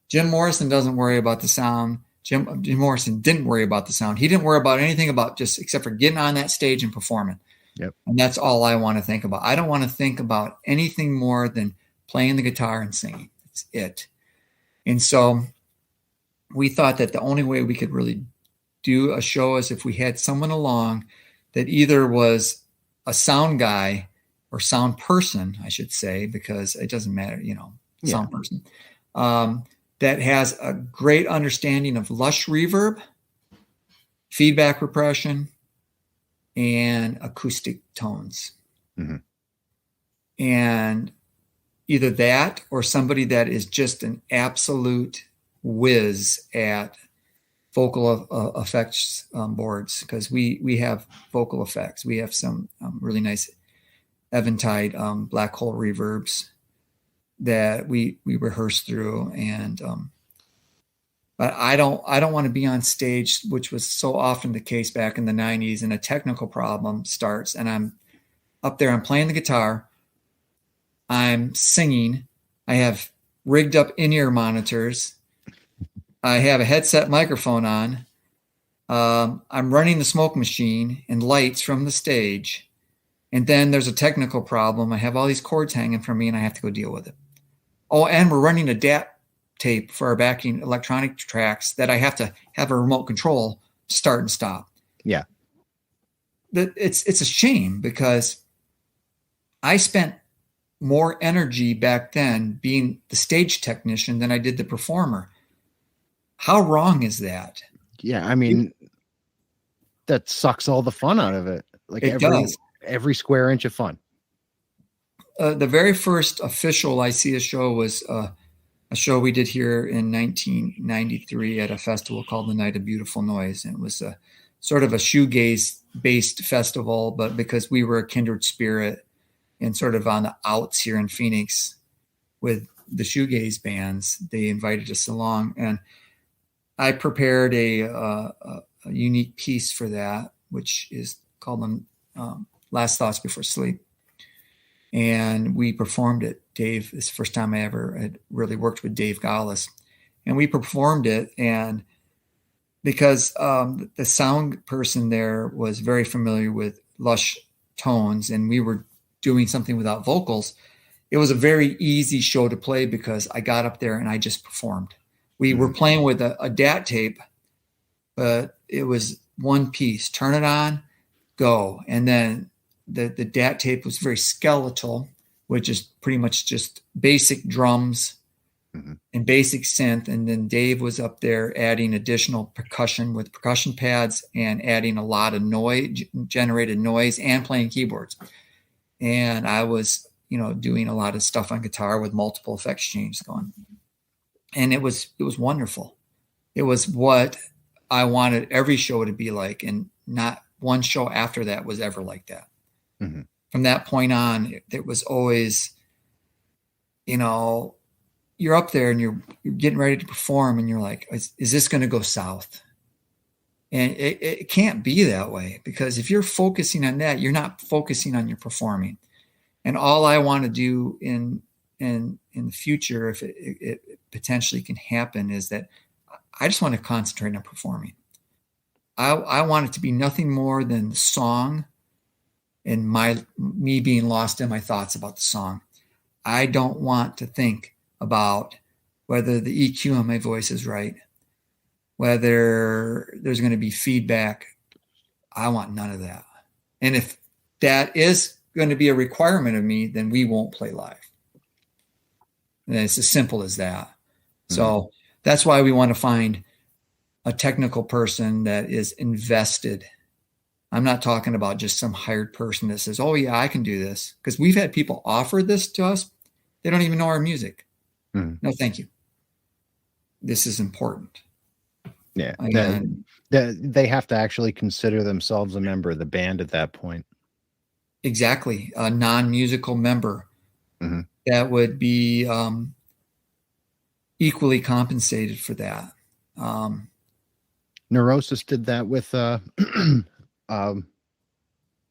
Jim Morrison doesn't worry about the sound. Jim Morrison didn't worry about the sound. He didn't worry about anything except for getting on that stage and performing. Yep. And that's all I want to think about. I don't want to think about anything more than playing the guitar and singing. That's it. And so we thought that the only way we could really do a show is if we had someone along that either was a sound guy or sound person, I should say, because it doesn't matter, sound person, that has a great understanding of lush reverb, feedback repression, and acoustic tones. Mm-hmm. And either that or somebody that is just an absolute whiz at vocal effects boards, because we have vocal effects. We have some really nice Eventide black hole reverbs that we rehearse through, and but I don't want to be on stage, which was so often the case back in the 90s, and a technical problem starts and I'm up there, I'm playing the guitar, I'm singing, I have rigged up in-ear monitors, I have a headset microphone on, I'm running the smoke machine and lights from the stage, and then there's a technical problem. I have all these cords hanging from me and I have to go deal with it. Oh, and we're running a DAT tape for our backing electronic tracks that I have to have a remote control to start and stop. Yeah. It's a shame, because I spent more energy back then being the stage technician than I did the performer. How wrong is that? Yeah, I mean, that sucks all the fun out of it. Like it does. Every square inch of fun. The very first official Lycia show was a show we did here in 1993 at a festival called the Night of Beautiful Noise. And it was a sort of a shoegaze-based festival, but because we were a kindred spirit and sort of on the outs here in Phoenix with the shoegaze bands, they invited us along. And I prepared a unique piece for that, which is called Last Thoughts Before Sleep. And we performed it. Dave, this is the first time I ever had really worked with Dave Gaulis. And we performed it. And because the sound person there was very familiar with lush tones, and we were doing something without vocals, it was a very easy show to play because I got up there and I just performed. We were playing with a DAT tape, but it was one piece. Turn it on, go. And then the DAT tape was very skeletal, which is pretty much just basic drums and basic synth. And then Dave was up there adding additional percussion with percussion pads and adding a lot of noise, generated noise, and playing keyboards. And I was, doing a lot of stuff on guitar with multiple effects changes going. And it was wonderful. It was what I wanted every show to be like, and not one show after that was ever like that. Mm-hmm. From that point on, it was always, you're up there and you're getting ready to perform, and you're like, is this going to go south? And it can't be that way, because if you're focusing on that, you're not focusing on your performing. And all I want to do in the future, if it potentially can happen, is that I just want to concentrate on performing. I want it to be nothing more than the song and me being lost in my thoughts about the song. I don't want to think about whether the EQ on my voice is right, whether there's going to be feedback. I want none of that. And if that is going to be a requirement of me, then we won't play live. And it's as simple as that. Mm-hmm. So that's why we want to find a technical person that is invested. I'm not talking about just some hired person that says, oh yeah, I can do this. Because we've had people offer this to us. They don't even know our music. Mm-hmm. No, thank you. This is important. Yeah. They have to actually consider themselves a member of the band at that point. Exactly. A non-musical member. Mm-hmm. That would be equally compensated for that. Neurosis did that with a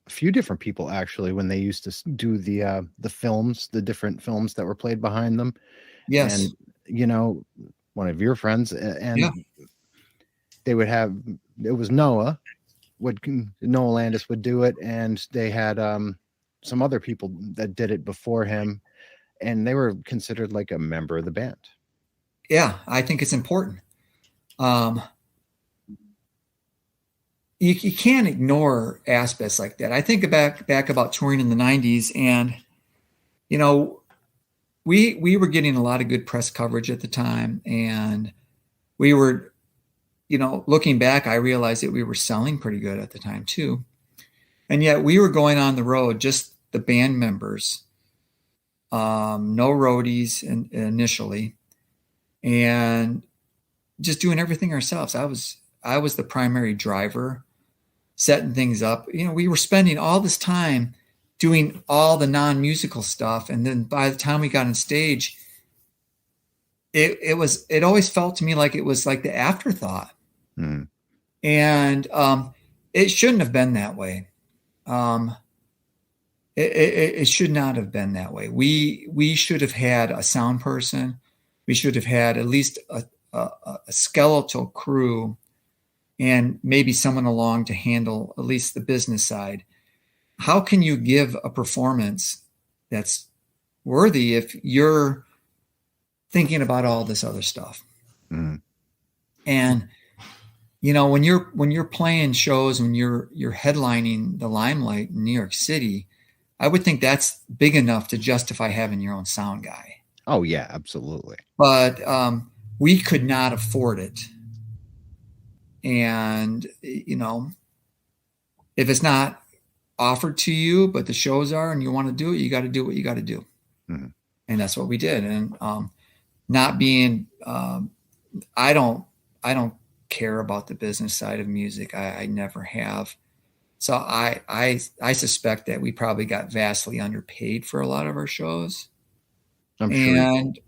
few different people, actually, when they used to do the films, the different films that were played behind them. Yes. And, one of your friends, and they would have, it was Noah Landis would do it, and they had some other people that did it before him, and they were considered like a member of the band. Yeah, I think it's important. You can't ignore aspects like that. I think back about touring in the 90s, and we were getting a lot of good press coverage at the time, and we were, looking back, I realized that we were selling pretty good at the time too. And yet we were going on the road, just the band members, no roadies initially. And just doing everything ourselves. I was the primary driver, setting things up. We were spending all this time doing all the non-musical stuff, and then by the time we got on stage, it always felt to me like it was like the afterthought. Mm. And it shouldn't have been that way. It should not have been that way. We should have had a sound person. We should have had at least a skeletal crew, and maybe someone along to handle at least the business side. How can you give a performance that's worthy if you're thinking about all this other stuff? Mm. And when you're playing shows, when you're headlining the Limelight in New York City, I would think that's big enough to justify having your own sound guy. Oh yeah, absolutely. But we could not afford it. And if it's not offered to you, but the shows are, and you want to do it, you got to do what you got to do. Mm-hmm. And that's what we did. And not being, I don't care about the business side of music. I never have. So I suspect that we probably got vastly underpaid for a lot of our shows. I'm sure. And,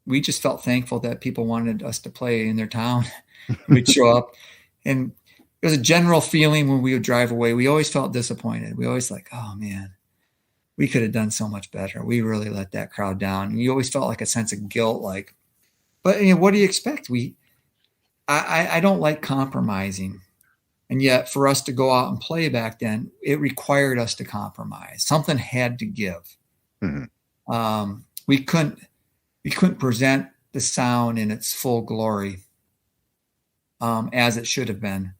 we just felt thankful that people wanted us to play in their town. We'd show up, and there was a general feeling when we would drive away. We always felt disappointed. We always like, oh man, we could have done so much better. We really let that crowd down. And you always felt like a sense of guilt, but what do you expect? I don't like compromising. And yet for us to go out and play back then, it required us to compromise. Something had to give. Mm-hmm. We couldn't present the sound in its full glory as it should have been.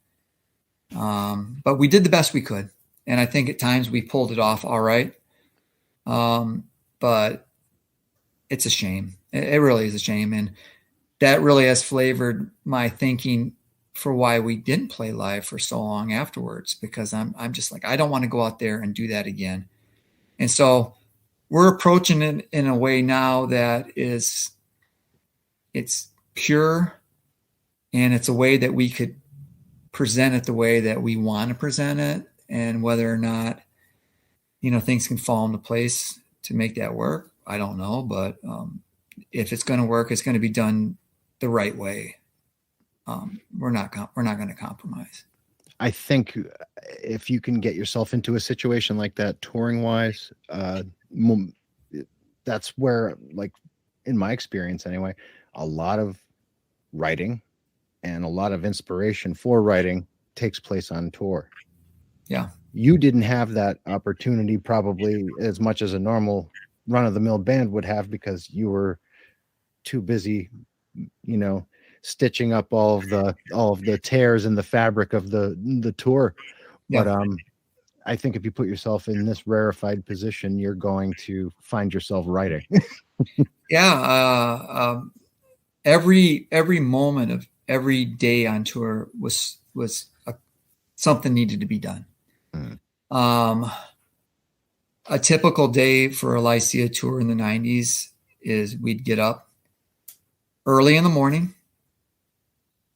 But we did the best we could. And I think at times we pulled it off all right. But it's a shame. It really is a shame. And that really has flavored my thinking for why we didn't play live for so long afterwards, because I'm just like, I don't want to go out there and do that again. And so we're approaching it in a way now that it's pure, and it's a way that we could present it the way that we want to present it. And whether or not, things can fall into place to make that work, I don't know. But if it's going to work, it's going to be done the right way. We're not going to compromise. I think if you can get yourself into a situation like that, touring wise, that's where, like, in my experience anyway, a lot of writing and a lot of inspiration for writing takes place on tour. Yeah. You didn't have that opportunity probably as much as a normal run-of-the-mill band would have, because you were too busy, stitching up all of the tears in the fabric of the tour. Yeah. But I think if you put yourself in this rarefied position, you're going to find yourself writing. Yeah. Every moment of every day on tour was something needed to be done. A typical day for a Lycia tour in the 90s is we'd get up early in the morning.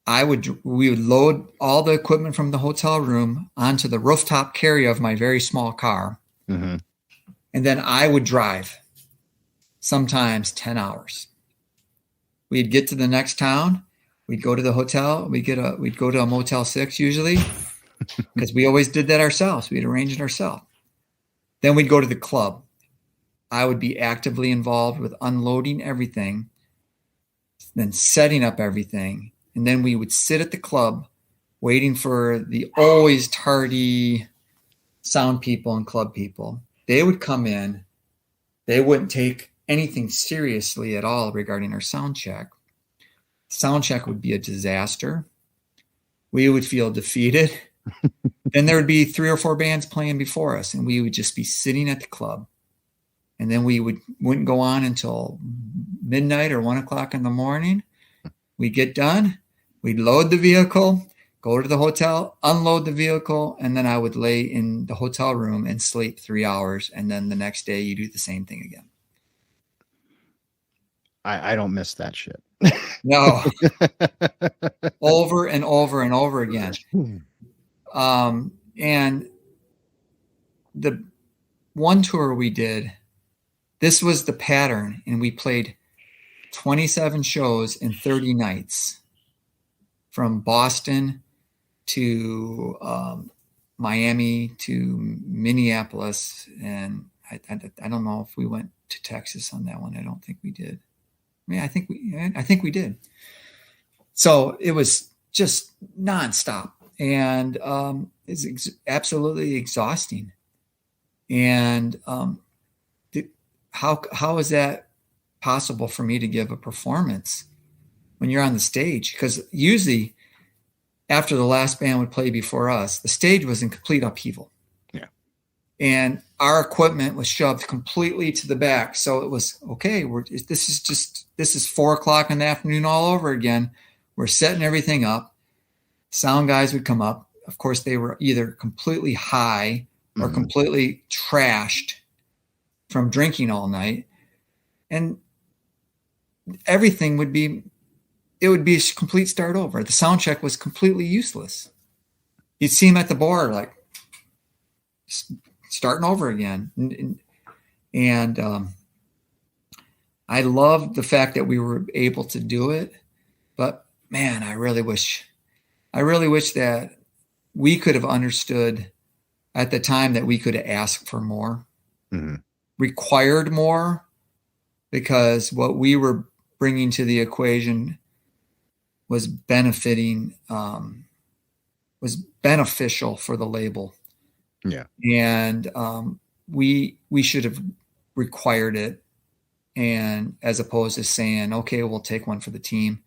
We would load all the equipment from the hotel room onto the rooftop carrier of my very small car. Mm-hmm. And then I would drive sometimes 10 hours. We'd get to the next town. We'd go to the hotel. We'd go to a Motel 6 usually, because we always did that ourselves. We'd arrange it ourselves. Then we'd go to the club. I would be actively involved with unloading everything, then setting up everything. And then we would sit at the club waiting for the always tardy sound people and club people. They would come in. They wouldn't take anything seriously at all regarding our sound check. Sound check would be a disaster. We would feel defeated. Then there would be 3 or 4 bands playing before us, and we would just be sitting at the club. And then we wouldn't go on until midnight or 1 o'clock in the morning. We'd get done. We'd load the vehicle, go to the hotel, unload the vehicle, and then I would lay in the hotel room and sleep 3 hours. And then the next day you do the same thing again. I don't miss that shit. No, over and over and over again. And the one tour we did, this was the pattern, and we played 27 shows in 30 nights from Boston to Miami to Minneapolis. And I don't know if we went to Texas on that one. I don't think we did. I mean, I think we did. So it was just nonstop, and it's absolutely exhausting. And how is that possible for me to give a performance when you're on the stage? Because usually after the last band would play before us, the stage was in complete upheaval. Yeah. And our equipment was shoved completely to the back. So it was, okay, this is 4:00 in the afternoon all over again. We're setting everything up. Sound guys would come up. Of course, they were either completely high or completely trashed from drinking all night. And everything would be a complete start over. The sound check was completely useless. You'd see them at the bar, like starting over again. And I loved the fact that we were able to do it, but man, I really wish that we could have understood at the time that we could have asked for more, required more, because what we were bringing to the equation was beneficial for the label. Yeah. And we should have required it, and as opposed to saying, okay, we'll take one for the team.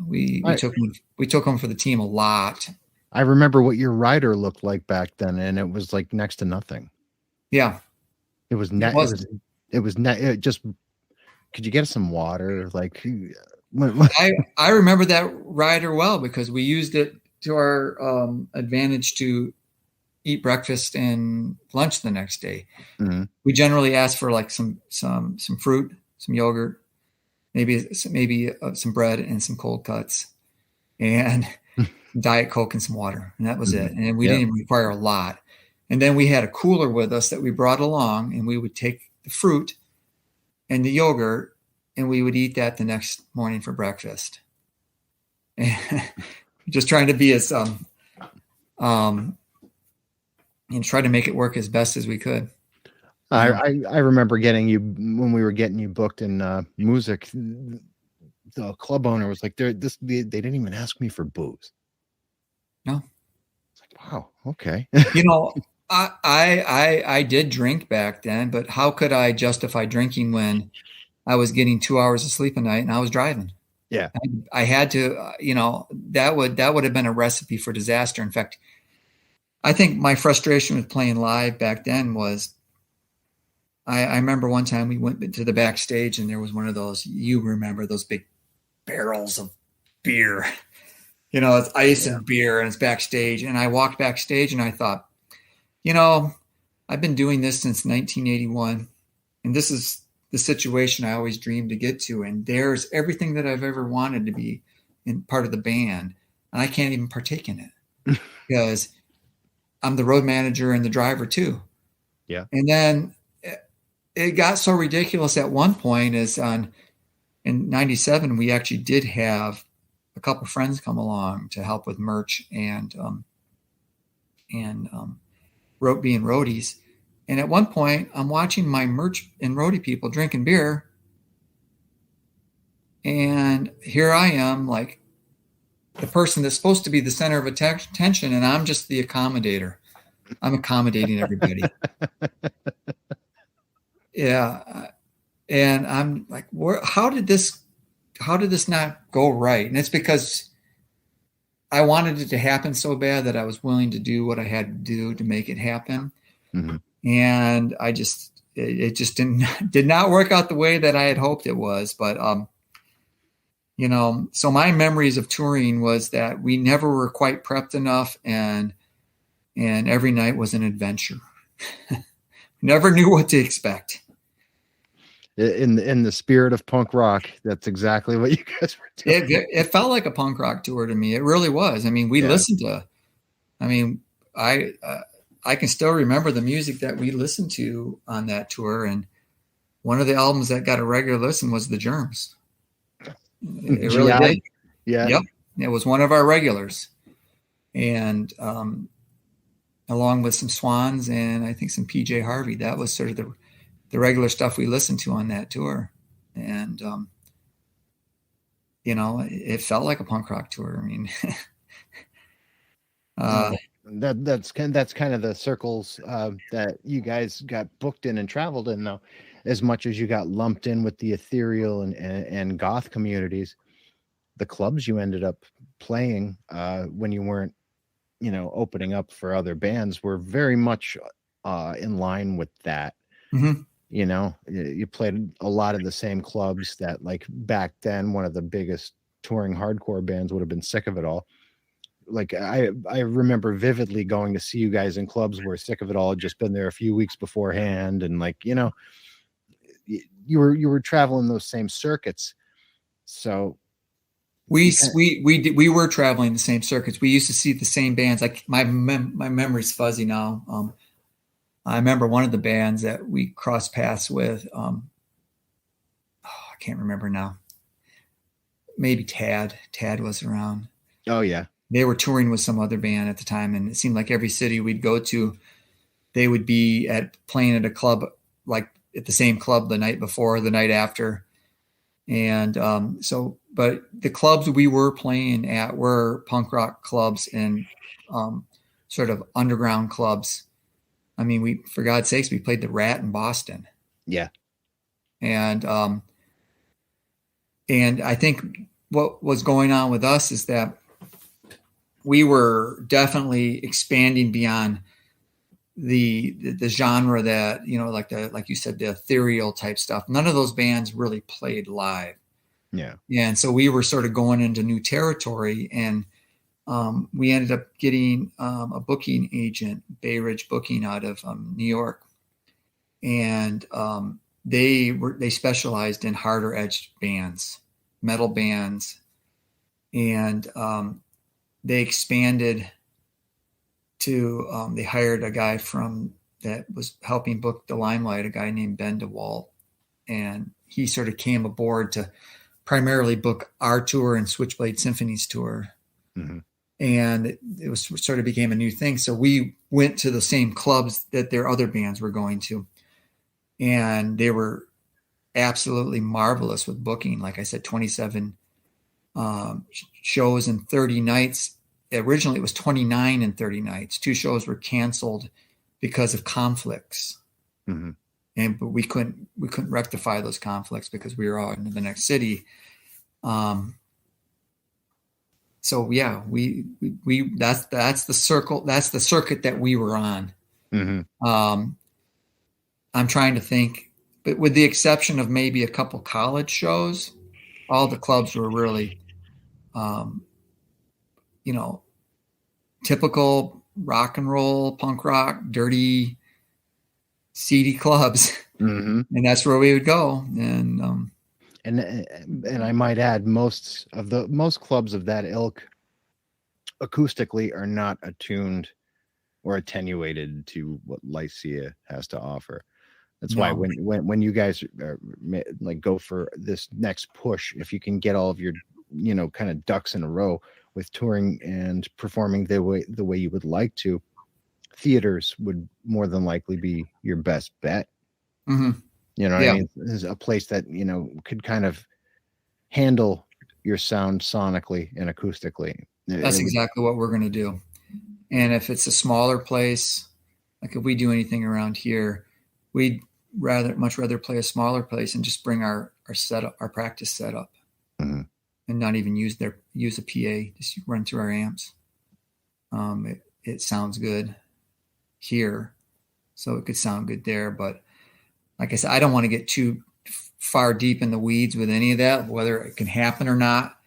We took them for the team a lot. I remember what your rider looked like back then, and it was like next to nothing. Yeah. It was net. It was net. It just, could you get us some water? Like, I remember that rider well, because we used it to our advantage to eat breakfast and lunch the next day. We generally ask for like some fruit, some yogurt, maybe some bread and some cold cuts, and Diet Coke and some water, and that was it. And we didn't even require a lot. And then we had a cooler with us that we brought along, and we would take the fruit and the yogurt, and we would eat that the next morning for breakfast. And just trying to be as and try to make it work as best as we could. I remember getting you, when we were getting you booked in music, the club owner was like, they didn't even ask me for booze. No. It's like, wow, okay. I did drink back then, but how could I justify drinking when I was getting 2 hours of sleep a night and I was driving? Yeah. I had to, that would have been a recipe for disaster. In fact, I think my frustration with playing live back then was, I remember one time we went to the backstage, and there was one of those, you remember those big barrels of beer, it's ice and beer, and it's backstage. And I walked backstage and I thought, I've been doing this since 1981, and this is the situation I always dreamed to get to. And there's everything that I've ever wanted to be in part of the band, and I can't even partake in it because I'm the road manager and the driver too. Yeah. And then it got so ridiculous at one point in 97, we actually did have a couple of friends come along to help with merch and being roadies. And at one point, I'm watching my merch and roadie people drinking beer. And here I am, like the person that's supposed to be the center of attention, and I'm just the accommodator. I'm accommodating everybody. Yeah. And I'm like, how did this not go right? And it's because I wanted it to happen so bad that I was willing to do what I had to do to make it happen. And it just did not work out the way that I had hoped it was. But, so my memories of touring was that we never were quite prepped enough, and every night was an adventure. Never knew what to expect. in the spirit of punk rock, that's exactly what you guys were doing. It felt like a punk rock tour to me. It really was. I mean, we listened to. I mean, I can still remember the music that we listened to on that tour, and one of the albums that got a regular listen was The Germs. It really did. Yeah. Yep. It was one of our regulars. And along with some Swans and I think some PJ Harvey, that was sort of the regular stuff we listened to on that tour. And, it felt like a punk rock tour. I mean, that's kind of the circles that you guys got booked in and traveled in, though, as much as you got lumped in with the ethereal and goth communities. The clubs you ended up playing when you weren't, opening up for other bands were very much in line with that. Mm-hmm. You played a lot of the same clubs that, like, back then, one of the biggest touring hardcore bands would have been Sick of It All. Like, I remember vividly going to see you guys in clubs where Sick of It All had just been there a few weeks beforehand, and, like, you were traveling those same circuits. So we were traveling the same circuits. We used to see the same bands. Like my memory's fuzzy now. I remember one of the bands that we crossed paths with. I can't remember now. Maybe Tad. Tad was around. Oh yeah. They were touring with some other band at the time, and it seemed like every city we'd go to, they would be playing at a club, like at the same club the night before, the night after. And but the clubs we were playing at were punk rock clubs and sort of underground clubs. I mean, for God's sakes, we played the Rat in Boston. Yeah. And I think what was going on with us is that we were definitely expanding beyond the genre that, like you said, the ethereal type stuff. None of those bands really played live. Yeah. And so we were sort of going into new territory, and we ended up getting a booking agent, Bay Ridge Booking, out of New York. And they specialized in harder edged bands, metal bands. And they expanded to, they hired a guy that was helping book the Limelight, a guy named Ben DeWalt. And he sort of came aboard to primarily book our tour and Switchblade Symphony's tour. Mm-hmm. And it was sort of became a new thing. So we went to the same clubs that their other bands were going to. And they were absolutely marvelous with booking. Like I said, 27 shows in 30 nights. Originally, it was 29 and 30 nights. 2 shows were canceled because of conflicts. Mm-hmm. But we couldn't rectify those conflicts because we were all in the next city. So yeah, we that's the circuit that we were on. Mm-hmm. I'm trying to think, but with the exception of maybe a couple college shows, all the clubs were really, typical rock and roll, punk rock, dirty, seedy clubs. Mm-hmm. And that's where we would go. And I might add, most clubs of that ilk acoustically are not attuned or attenuated to what Lycia has to offer. That's why when you guys like go for this next push, if you can get all of your kind of ducks in a row with touring and performing the way you would like to, theaters would more than likely be your best bet. Mm-hmm. What I mean? This is a place that could kind of handle your sound sonically and acoustically. That's exactly what we're going to do. And if it's a smaller place, like if we do anything around here, we'd much rather play a smaller place and just bring our setup, our practice setup, mm-hmm. and not even use a PA, just run through our amps. It sounds good here, so it could sound good there. But like I said, I don't want to get too far deep in the weeds with any of that, whether it can happen or not.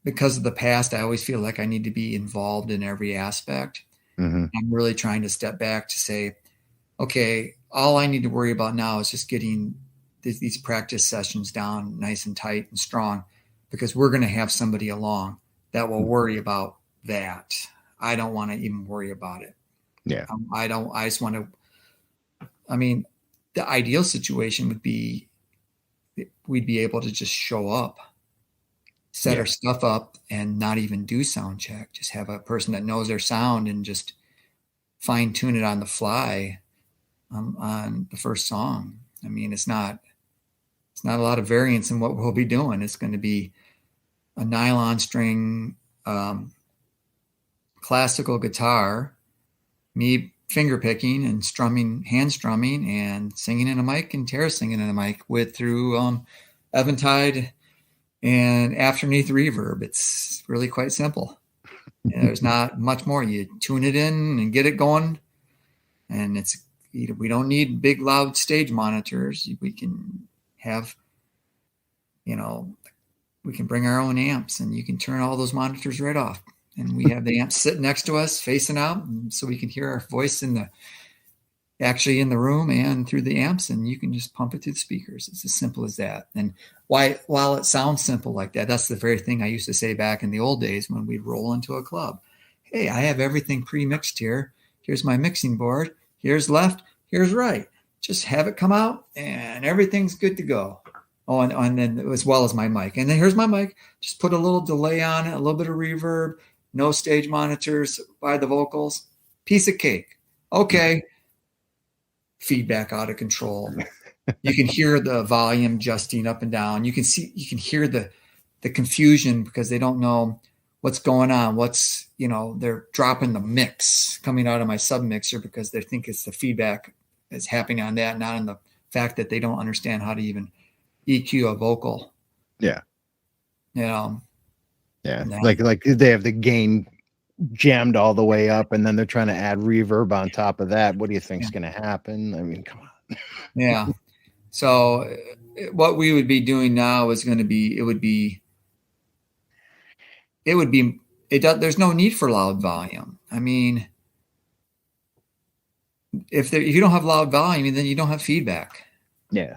Because of the past, I always feel like I need to be involved in every aspect. Mm-hmm. I'm really trying to step back to say, okay, all I need to worry about now is just getting these practice sessions down nice and tight and strong, because we're going to have somebody along that will worry about that. I don't want to even worry about it. Yeah. I just want to, I mean, the ideal situation would be we'd be able to just show up, set our stuff up, and not even do sound check. Just have a person that knows their sound and just fine tune it on the fly on the first song. I mean, it's not a lot of variance in what we'll be doing. It's going to be a nylon string, classical guitar, me finger picking and hand strumming and singing in a mic, and Tara singing in a mic through Eventide and Afterneath reverb. It's really quite simple. There's not much more. You tune it in and get it going, and we don't need big loud stage monitors. We can have, we can bring our own amps, and you can turn all those monitors right off. And we have the amps sitting next to us facing out, so we can hear our voice actually in the room and through the amps, and you can just pump it through the speakers. It's as simple as that. And while it sounds simple like that, that's the very thing I used to say back in the old days when we'd roll into a club. Hey, I have everything pre-mixed here. Here's my mixing board. Here's left. Here's right. Just have it come out and everything's good to go. Oh, and then as well as my mic. And then here's my mic. Just put a little delay on it, a little bit of reverb, no stage monitors by the vocals. Piece of cake. Okay. Feedback out of control. You can hear the volume adjusting up and down. You can hear the confusion because they don't know what's going on. They're dropping the mix coming out of my sub mixer because they think it's the feedback that's happening on that, not on the fact that they don't understand how to even EQ a vocal. Yeah. Yeah. Like they have the gain jammed all the way up, and then they're trying to add reverb on top of that. What do you think's going to happen? I mean, come on. Yeah. So what we would be doing now is going to be, there's no need for loud volume. I mean, if you don't have loud volume, then you don't have feedback. Yeah.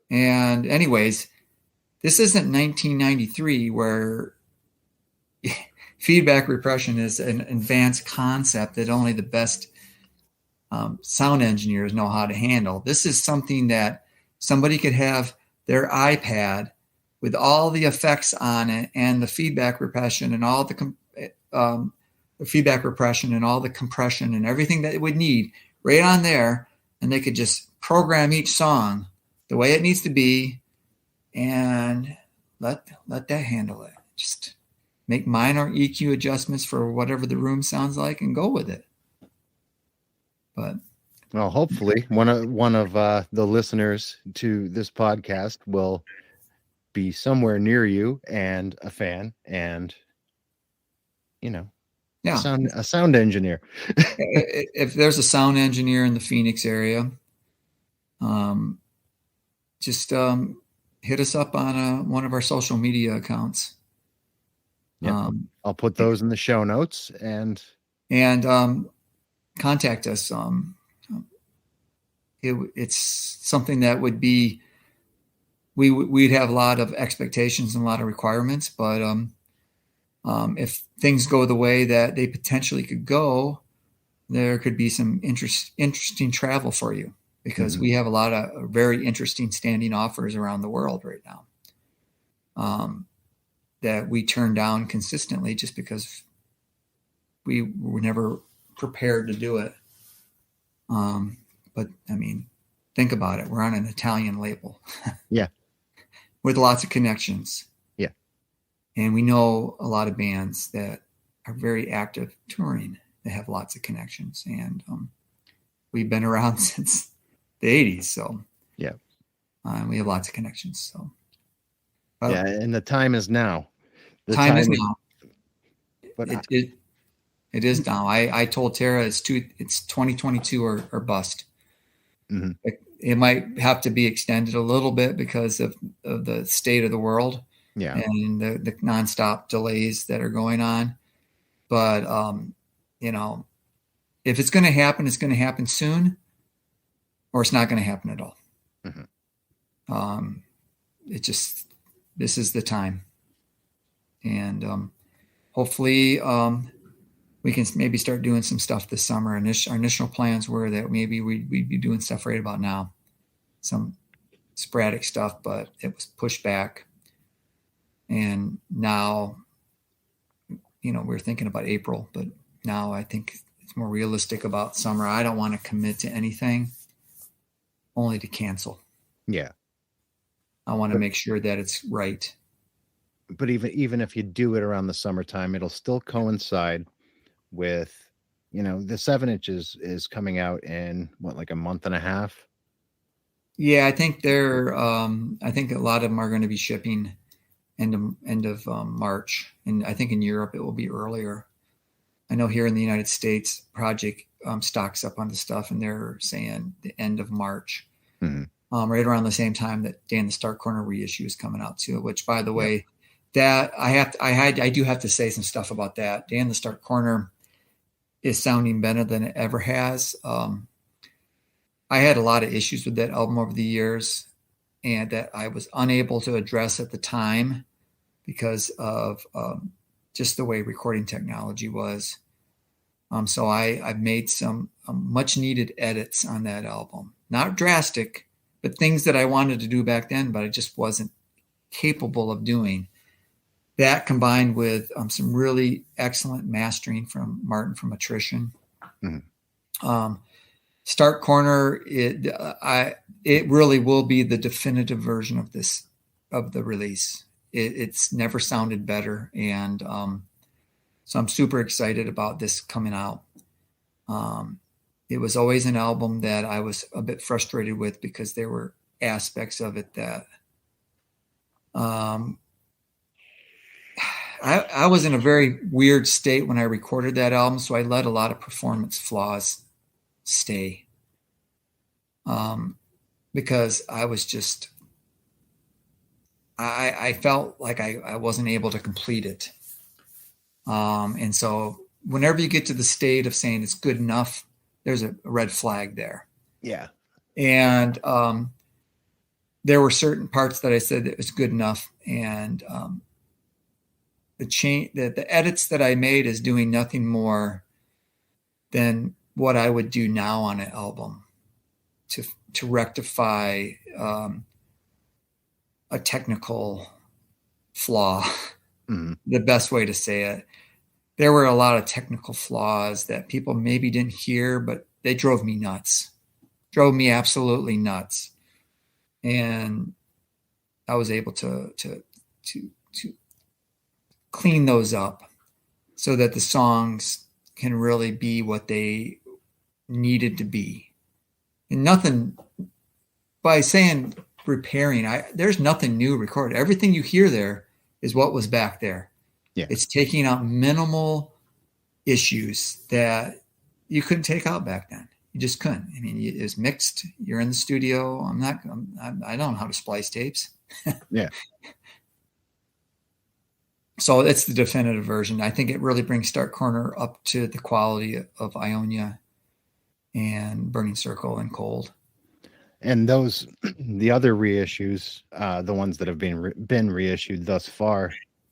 And anyways, this isn't 1993 where feedback repression is an advanced concept that only the best sound engineers know how to handle. This is something that somebody could have their iPad with all the effects on it and the feedback repression and all the feedback repression and all the compression and everything that it would need right on there, and they could just program each song the way it needs to be and let that handle it. Just make minor EQ adjustments for whatever the room sounds like and go with it. But well, hopefully one of the listeners to this podcast will be somewhere near you and a fan and a sound engineer. If there's a sound engineer in the Phoenix area, just hit us up on one of our social media accounts. Yep. I'll put those in the show notes and contact us. It's something that would be, we'd have a lot of expectations and a lot of requirements, but if things go the way that they potentially could go, there could be some interesting travel for you, because we have a lot of very interesting standing offers around the world right now that we turn down consistently just because we were never prepared to do it. But I mean, think about it. We're on an Italian label. Yeah. With lots of connections. Yeah. And we know a lot of bands that are very active touring that have lots of connections. And we've been around since the 80s. So yeah. We have lots of connections. So yeah, and the time is now. The time is now. But it is now. I told Tara it's 2022 or bust. Mm-hmm. It might have to be extended a little bit because of the state of the world, and the nonstop delays that are going on. But if it's going to happen, it's going to happen soon. or it's not going to happen at all. Mm-hmm. This is the time. And hopefully we can maybe start doing some stuff this summer. Our initial plans were that maybe we'd be doing stuff right about now, some sporadic stuff, but it was pushed back. And now, we're thinking about April, but now I think it's more realistic about summer. I don't want to commit to anything only to cancel. Yeah. I want to make sure that it's right. But even if you do it around the summertime, it'll still coincide with, the 7-inch is coming out in what, like a month and a half? Yeah, I think I think a lot of them are going to be shipping end of March, and I think in Europe it will be earlier. I know here in the United States, Projekt stocks up on the stuff, and they're saying the end of March, right around the same time that Dan the Stark Corner reissue is coming out too. Which, by the way, that I do have to say some stuff about that. Dan the Stark Corner is sounding better than it ever has. I had a lot of issues with that album over the years, and that I was unable to address at the time because of just the way recording technology was. So I've made some much needed edits on that album. Not drastic, but things that I wanted to do back then, but I just wasn't capable of doing. That combined with some really excellent mastering from Martin from Attrition. Mm-hmm. Stark Corner, it really will be the definitive version of the release. It's never sounded better, and so I'm super excited about this coming out. It was always an album that I was a bit frustrated with because there were aspects of it that I was in a very weird state when I recorded that album, so I let a lot of performance flaws stay because I was just I felt like I wasn't able to complete it, and so whenever you get to the state of saying it's good enough, there's a red flag there. Yeah. And there were certain parts that I said that was good enough, and the edits that I made is doing nothing more than what I would do now on an album to rectify a technical flaw. Mm-hmm. The best way to say it. There were a lot of technical flaws that people maybe didn't hear, but they drove me nuts. Drove me absolutely nuts. And I was able to clean those up so that the songs can really be what they needed to be. And nothing, by saying repairing, there's nothing new recorded. Everything you hear there is what was back there. Yeah. It's taking out minimal issues that you couldn't take out back then. You just couldn't. I mean, it was mixed. You're in the studio. I don't know how to splice tapes. Yeah. So it's the definitive version. I think it really brings Stark Corner up to the quality of Ionia and Burning Circle and Cold. And the other reissues, the ones that have been reissued thus far,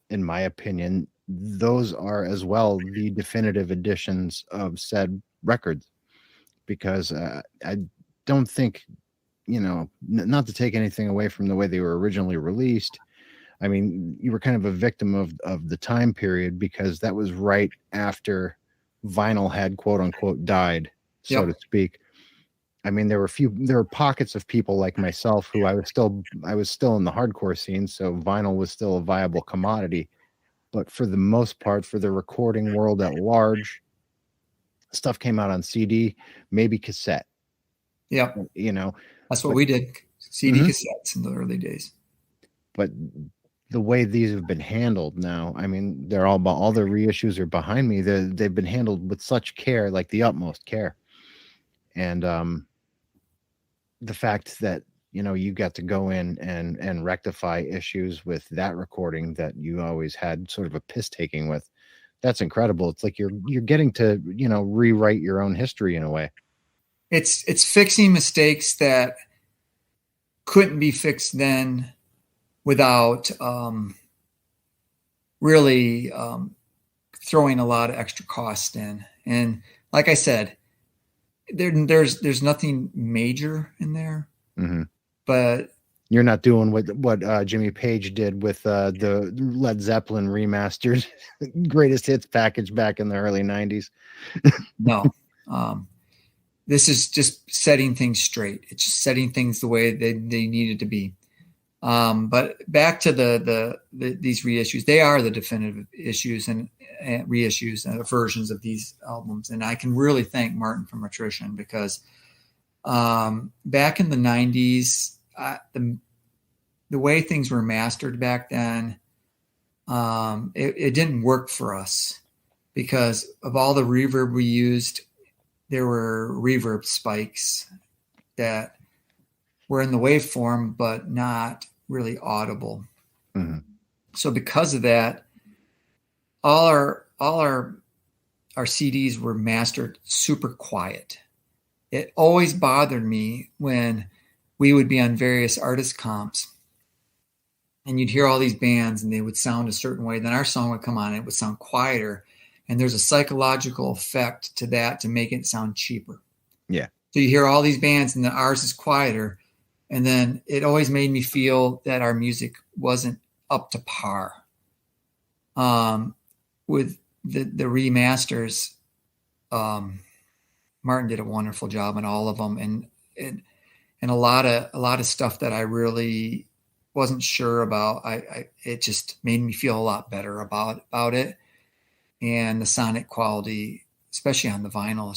in my opinion, those are as well the definitive editions of said records. Because I don't think, not to take anything away from the way they were originally released. I mean, you were kind of a victim of the time period because that was right after vinyl had quote unquote died, so to speak. I mean, there were pockets of people like myself who I was still in the hardcore scene, so vinyl was still a viable commodity. But for the most part, for the recording world at large, stuff came out on CD, maybe cassette. Yeah. That's what we did. CD cassettes in the early days. But the way these have been handled now, I mean, they're all the reissues are behind me. They've been handled with such care, like the utmost care. And the fact that, you got to go in and rectify issues with that recording that you always had sort of a piss taking with, that's incredible. It's like you're getting to, rewrite your own history in a way. it's fixing mistakes that couldn't be fixed then without really throwing a lot of extra cost in. And like I said, there's nothing major in there, but you're not doing what Jimmy Page did with the Led Zeppelin remastered greatest hits package back in the early 90s. No. This is just setting things straight. It's just setting things the way they needed to be. But back to these reissues, they are the definitive issues and reissues and versions of these albums. And I can really thank Martin from Attrition, because back in the 90s, the way things were mastered back then, it didn't work for us because of all the reverb we used. There were reverb spikes that were in the waveform, but not really audible. So because of that, all our CDs were mastered super quiet. It always bothered me when we would be on various artist comps and you'd hear all these bands and they would sound a certain way. Then our song would come on and it would sound quieter. And there's a psychological effect to that to make it sound cheaper. Yeah. So you hear all these bands and ours is quieter. And then it always made me feel that our music wasn't up to par. With the remasters, Martin did a wonderful job on all of them. And a lot of stuff that I really wasn't sure about. It just made me feel a lot better about it. And the sonic quality, especially on the vinyl,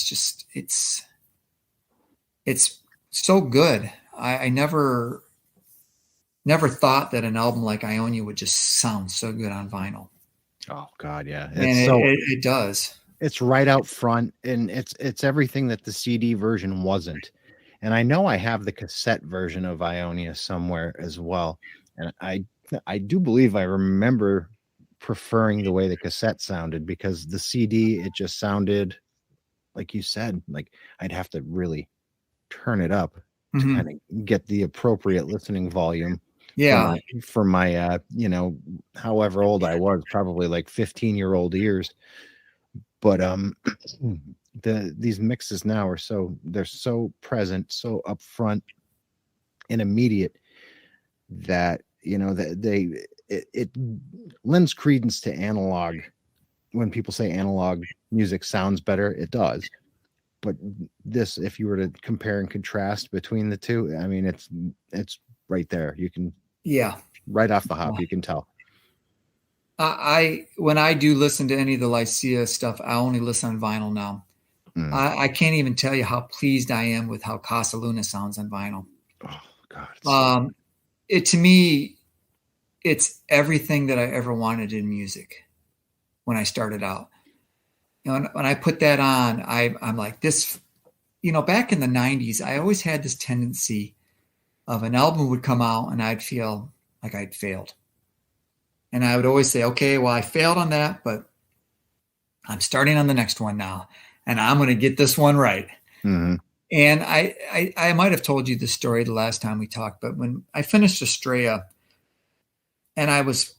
it's so good. I never thought that an album like Ionia would just sound so good on vinyl. Oh God, yeah. It does. It's right out front, and it's everything that the CD version wasn't. And I know I have the cassette version of Ionia somewhere as well. And I do believe I remember preferring the way the cassette sounded, because the CD, it just sounded, like you said, like I'd have to really turn it up to kind of get the appropriate listening volume. Yeah. For my however old I was, probably like 15-year-old ears. But these mixes now they're so present, so upfront and immediate that it lends credence to analog. When people say analog music sounds better, it does. But this, if you were to compare and contrast between the two, I mean, it's right there. You can, right off the hop, you can tell. When I do listen to any of the Lycia stuff, I only listen on vinyl now. I can't even tell you how pleased I am with how Casa Luna sounds on vinyl. Oh God. To me, it's everything that I ever wanted in music when I started out. When I put that on, I'm like this, back in the 90s, I always had this tendency of an album would come out and I'd feel like I'd failed. And I would always say, okay, well, I failed on that, but I'm starting on the next one now, and I'm going to get this one right. And I might have told you this story the last time we talked, but when I finished Estrella and I was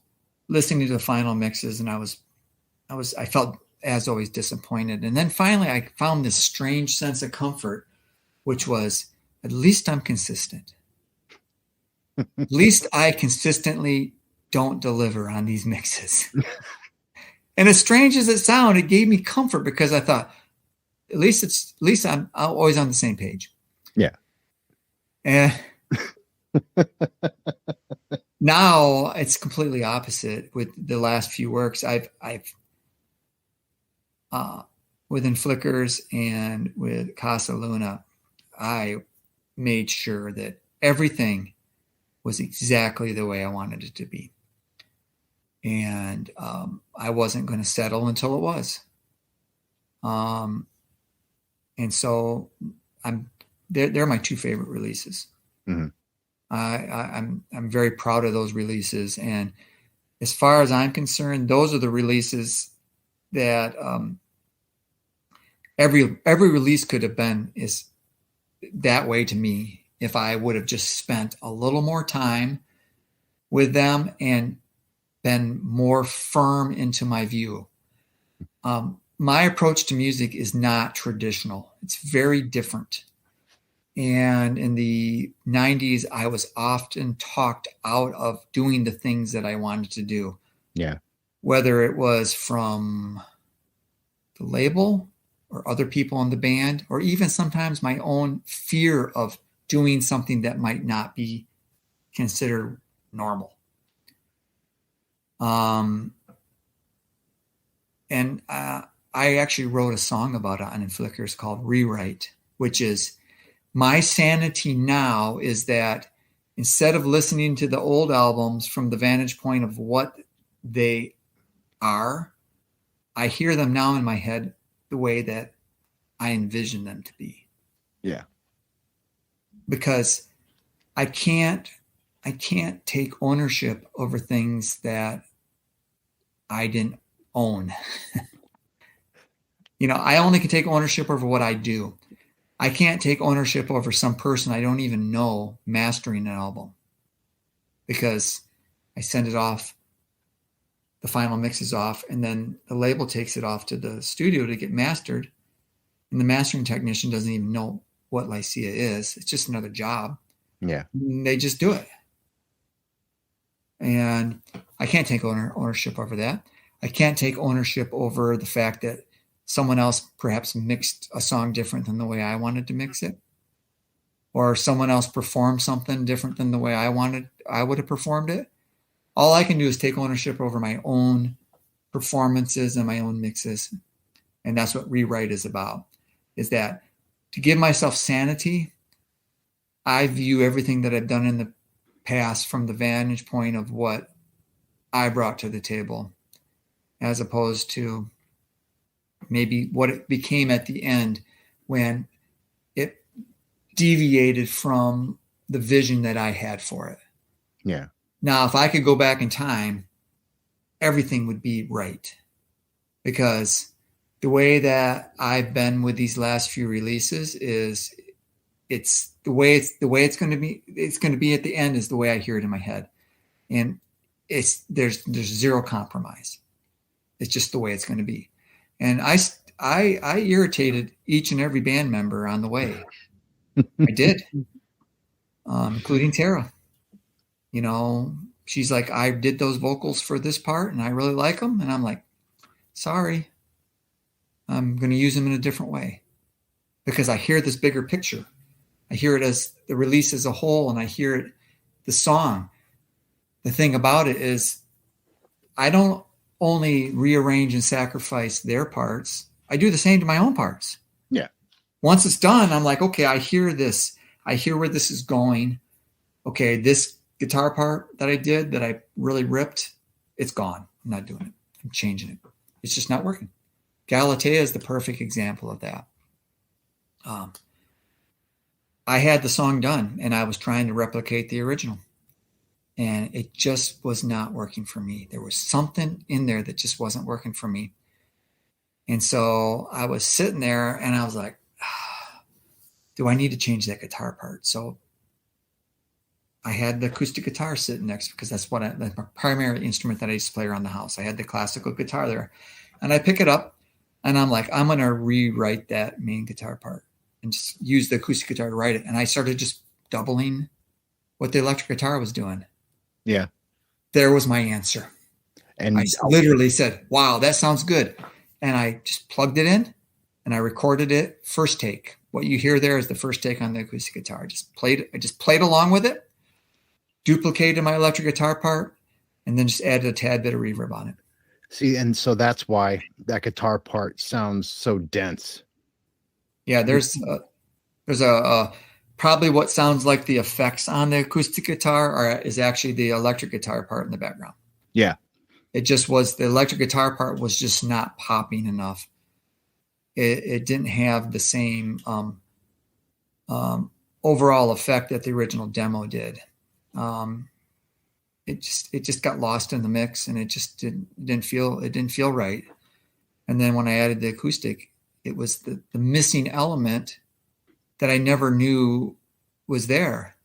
listening to the final mixes, and I felt, as always, disappointed. And then finally I found this strange sense of comfort, which was, at least I'm consistent. At least I consistently don't deliver on these mixes. And as strange as it sounded, it gave me comfort, because I thought, at least I'm always on the same page. Yeah. And now it's completely opposite with the last few works. I've within Flickers and with Casa Luna, I made sure that everything was exactly the way I wanted it to be. And I wasn't going to settle until it was. And so they're my two favorite releases. I'm very proud of those releases. And as far as I'm concerned, those are the releases that every release could have been that way to me if I would have just spent a little more time with them and been more firm into my view. My approach to music is not traditional. It's very different. And in the 90s, I was often talked out of doing the things that I wanted to do. Yeah. Whether it was from the label or other people in the band, or even sometimes my own fear of doing something that might not be considered normal. And I actually wrote a song about it on Flickr called Rewrite, which is my sanity now is that instead of listening to the old albums from the vantage point of what they are, I hear them now in my head the way that I envision them to be. Yeah. Because I can't take ownership over things that I didn't own. I only can take ownership over what I do. I can't take ownership over some person I don't even know mastering an album, because I send it off, the final mix is off, and then the label takes it off to the studio to get mastered, and the mastering technician doesn't even know what Lycia is. It's just another job. Yeah. And they just do it. And I can't take ownership over that. I can't take ownership over the fact that someone else perhaps mixed a song different than the way I wanted to mix it, or someone else performed something different than the way I would have performed it. All I can do is take ownership over my own performances and my own mixes. And that's what Rewrite is about, is that to give myself sanity, I view everything that I've done in the past from the vantage point of what I brought to the table, as opposed to maybe what it became at the end when it deviated from the vision that I had for it. Yeah. Now, if I could go back in time, everything would be right, because the way that I've been with these last few releases is it's the way it's going to be. It's going to be at the end is the way I hear it in my head. And there's zero compromise. It's just the way it's going to be. And I irritated each and every band member on the way. I did, including Tara. She's like, I did those vocals for this part and I really like them. And I'm like, sorry, I'm going to use them in a different way, because I hear this bigger picture. I hear it as the release as a whole, and I hear it, the song. The thing about it is I don't only rearrange and sacrifice their parts. I do the same to my own parts. Yeah. Once it's done, I'm like, okay, I hear this. I hear where this is going. Okay, this guitar part that I did that I really ripped, it's gone. I'm not doing it. I'm changing it. It's just not working. Galatea is the perfect example of that. I had the song done and I was trying to replicate the original, and it just was not working for me. There was something in there that just wasn't working for me. And so I was sitting there and I was like, do I need to change that guitar part? So I had the acoustic guitar sitting next, because that's my primary instrument that I used to play around the house. I had the classical guitar there, and I pick it up and I'm like, I'm going to rewrite that main guitar part and just use the acoustic guitar to write it. And I started just doubling what the electric guitar was doing. Yeah. There was my answer. And I literally said, wow, that sounds good. And I just plugged it in and I recorded it first take. What you hear there is the first take on the acoustic guitar. I just played along with it, duplicated my electric guitar part, and then just added a tad bit of reverb on it. See, and so that's why that guitar part sounds so dense. Yeah, there's a probably what sounds like the effects on the acoustic guitar is actually the electric guitar part in the background. Yeah. It just was, the electric guitar part was just not popping enough. It didn't have the same overall effect that the original demo did. It just got lost in the mix, and it just didn't feel right. And then when I added the acoustic, it was the missing element that I never knew was there.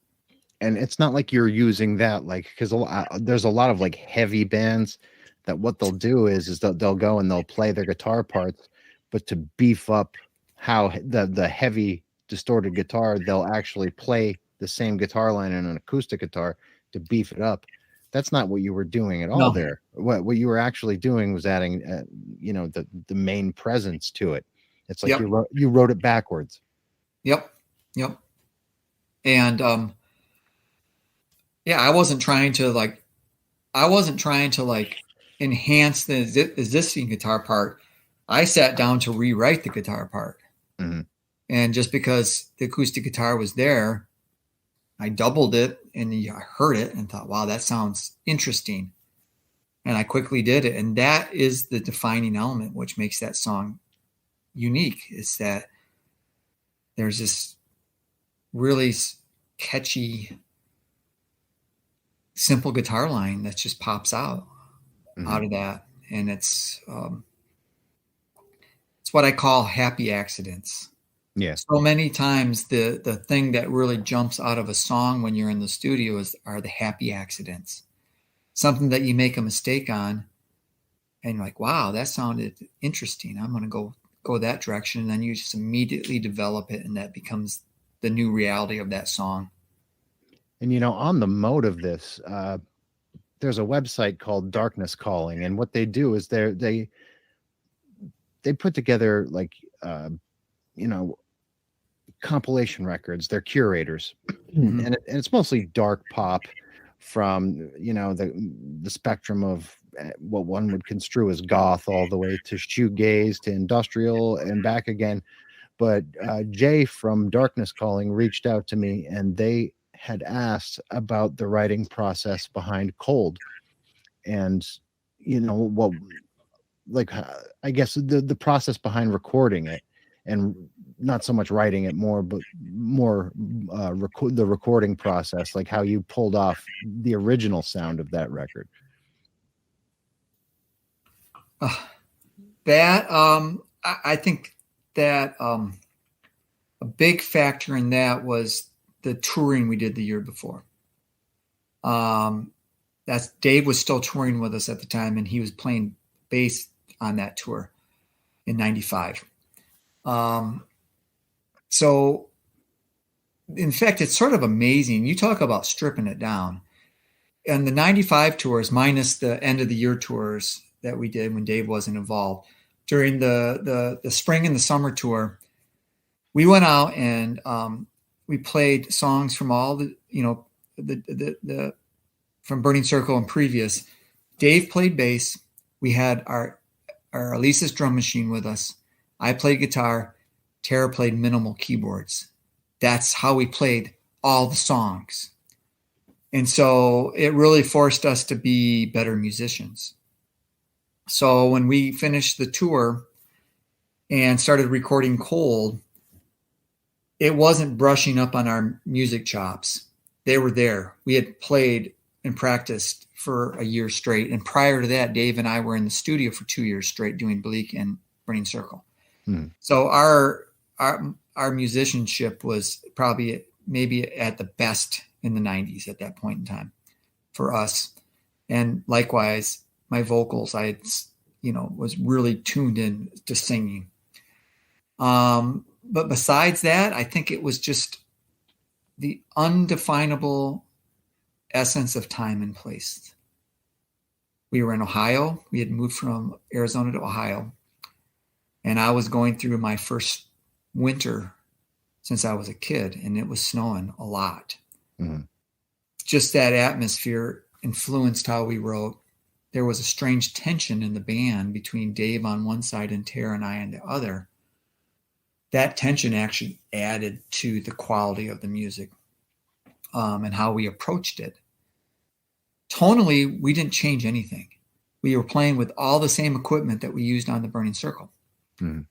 And it's not like you're using that, like, because there's a lot of like heavy bands that what they'll do is they'll go and they'll play their guitar parts, but to beef up how the heavy distorted guitar, they'll actually play the same guitar line in an acoustic guitar to beef it up. That's not what you were doing at all No. there. What you were actually doing was adding, the main presence to it. It's like Yep. you wrote it backwards. Yep. Yep. And yeah, I wasn't trying to like enhance the existing guitar part. I sat down to rewrite the guitar part. Mhm. And just because the acoustic guitar was there, I doubled it and I heard it and thought, wow, that sounds interesting. And I quickly did it. And that is the defining element, which makes that song unique, is that there's this really catchy, simple guitar line that just pops out of that. And it's what I call happy accidents. Yeah. So many times the thing that really jumps out of a song when you're in the studio are the happy accidents. Something that you make a mistake on and you're like, wow, that sounded interesting. I'm going to go that direction. And then you just immediately develop it, and that becomes the new reality of that song. And on the mode of this, there's a website called Darkness Calling, and what they do is they put together like compilation records. They're curators, Mm-hmm. and it's mostly dark pop from the spectrum of what one would construe as goth all the way to shoegaze to industrial and back again. But Jay from Darkness Calling reached out to me, and they had asked about the writing process behind Cold, and what, like, I guess the process behind recording it, and not so much writing it but more the recording process, like how you pulled off the original sound of that record. I think that a big factor in that was the touring we did the year before. That's Dave was still touring with us at the time, and he was playing bass on that tour in '95. So, in fact, it's sort of amazing. You talk about stripping it down. And the '95 tours, minus the end of the year tours that we did when Dave wasn't involved, during the spring and the summer tour, we went out and we played songs from all the from Burning Circle and previous. Dave played bass. We had our Alyssa's drum machine with us. I played guitar. Tara played minimal keyboards. That's how we played all the songs. And so it really forced us to be better musicians. So when we finished the tour and started recording Cold, it wasn't brushing up on our music chops. They were there. We had played and practiced for a year straight. And prior to that, Dave and I were in the studio for 2 years straight doing Bleak and Burning Circle. So our musicianship was probably maybe at the best in the 90s at that point in time for us. And likewise, my vocals, I was really tuned in to singing. But besides that, I think it was just the undefinable essence of time and place. We were in Ohio. We had moved from Arizona to Ohio. And I was going through my first winter since I was a kid, and it was snowing a lot. Mm-hmm. Just that atmosphere influenced how we wrote. There was a strange tension in the band between Dave on one side and Tara and I on the other. That tension actually added to the quality of the music and how we approached it. Tonally, we didn't change anything. We were playing with all the same equipment that we used on the Burning Circle. Mm-hmm.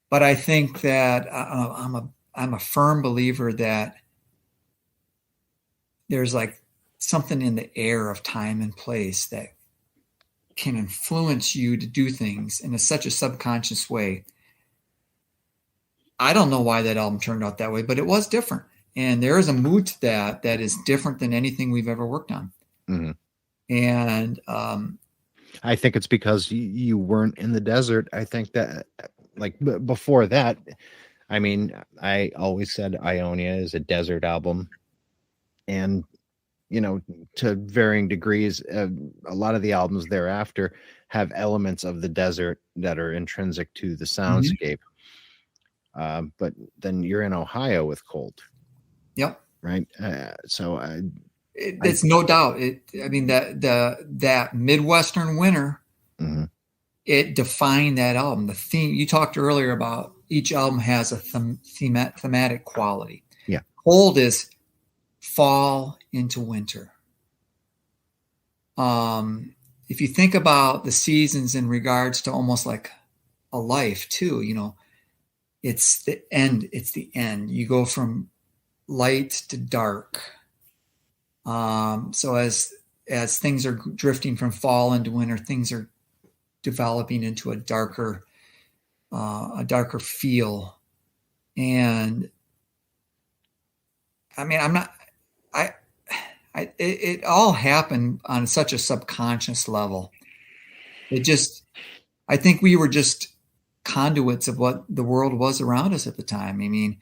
But I think that I'm a firm believer that there's like something in the air of time and place that can influence you to do things in such a subconscious way. I don't know why that album turned out that way, but it was different. And there is a mood to that is different than anything we've ever worked on. Mm-hmm. And I think it's because you weren't in the desert. I think that, like, before that, I mean, I always said Ionia is a desert album. And, you know, to varying degrees, a lot of the albums thereafter have elements of the desert that are intrinsic to the soundscape. But then you're in Ohio with Cold. Yep. Right. It's no doubt. I mean, that Midwestern winter, mm-hmm. It defined that album. The theme you talked earlier about, each album has a thematic quality. Yeah. Cold is fall into winter. If you think about the seasons in regards to almost like a life too, you know, it's the end. It's the end. You go from light to dark. So as things are drifting from fall into winter, things are developing into a darker feel. And I mean, it all happened on such a subconscious level. I think we were just conduits of what the world was around us at the time. I mean,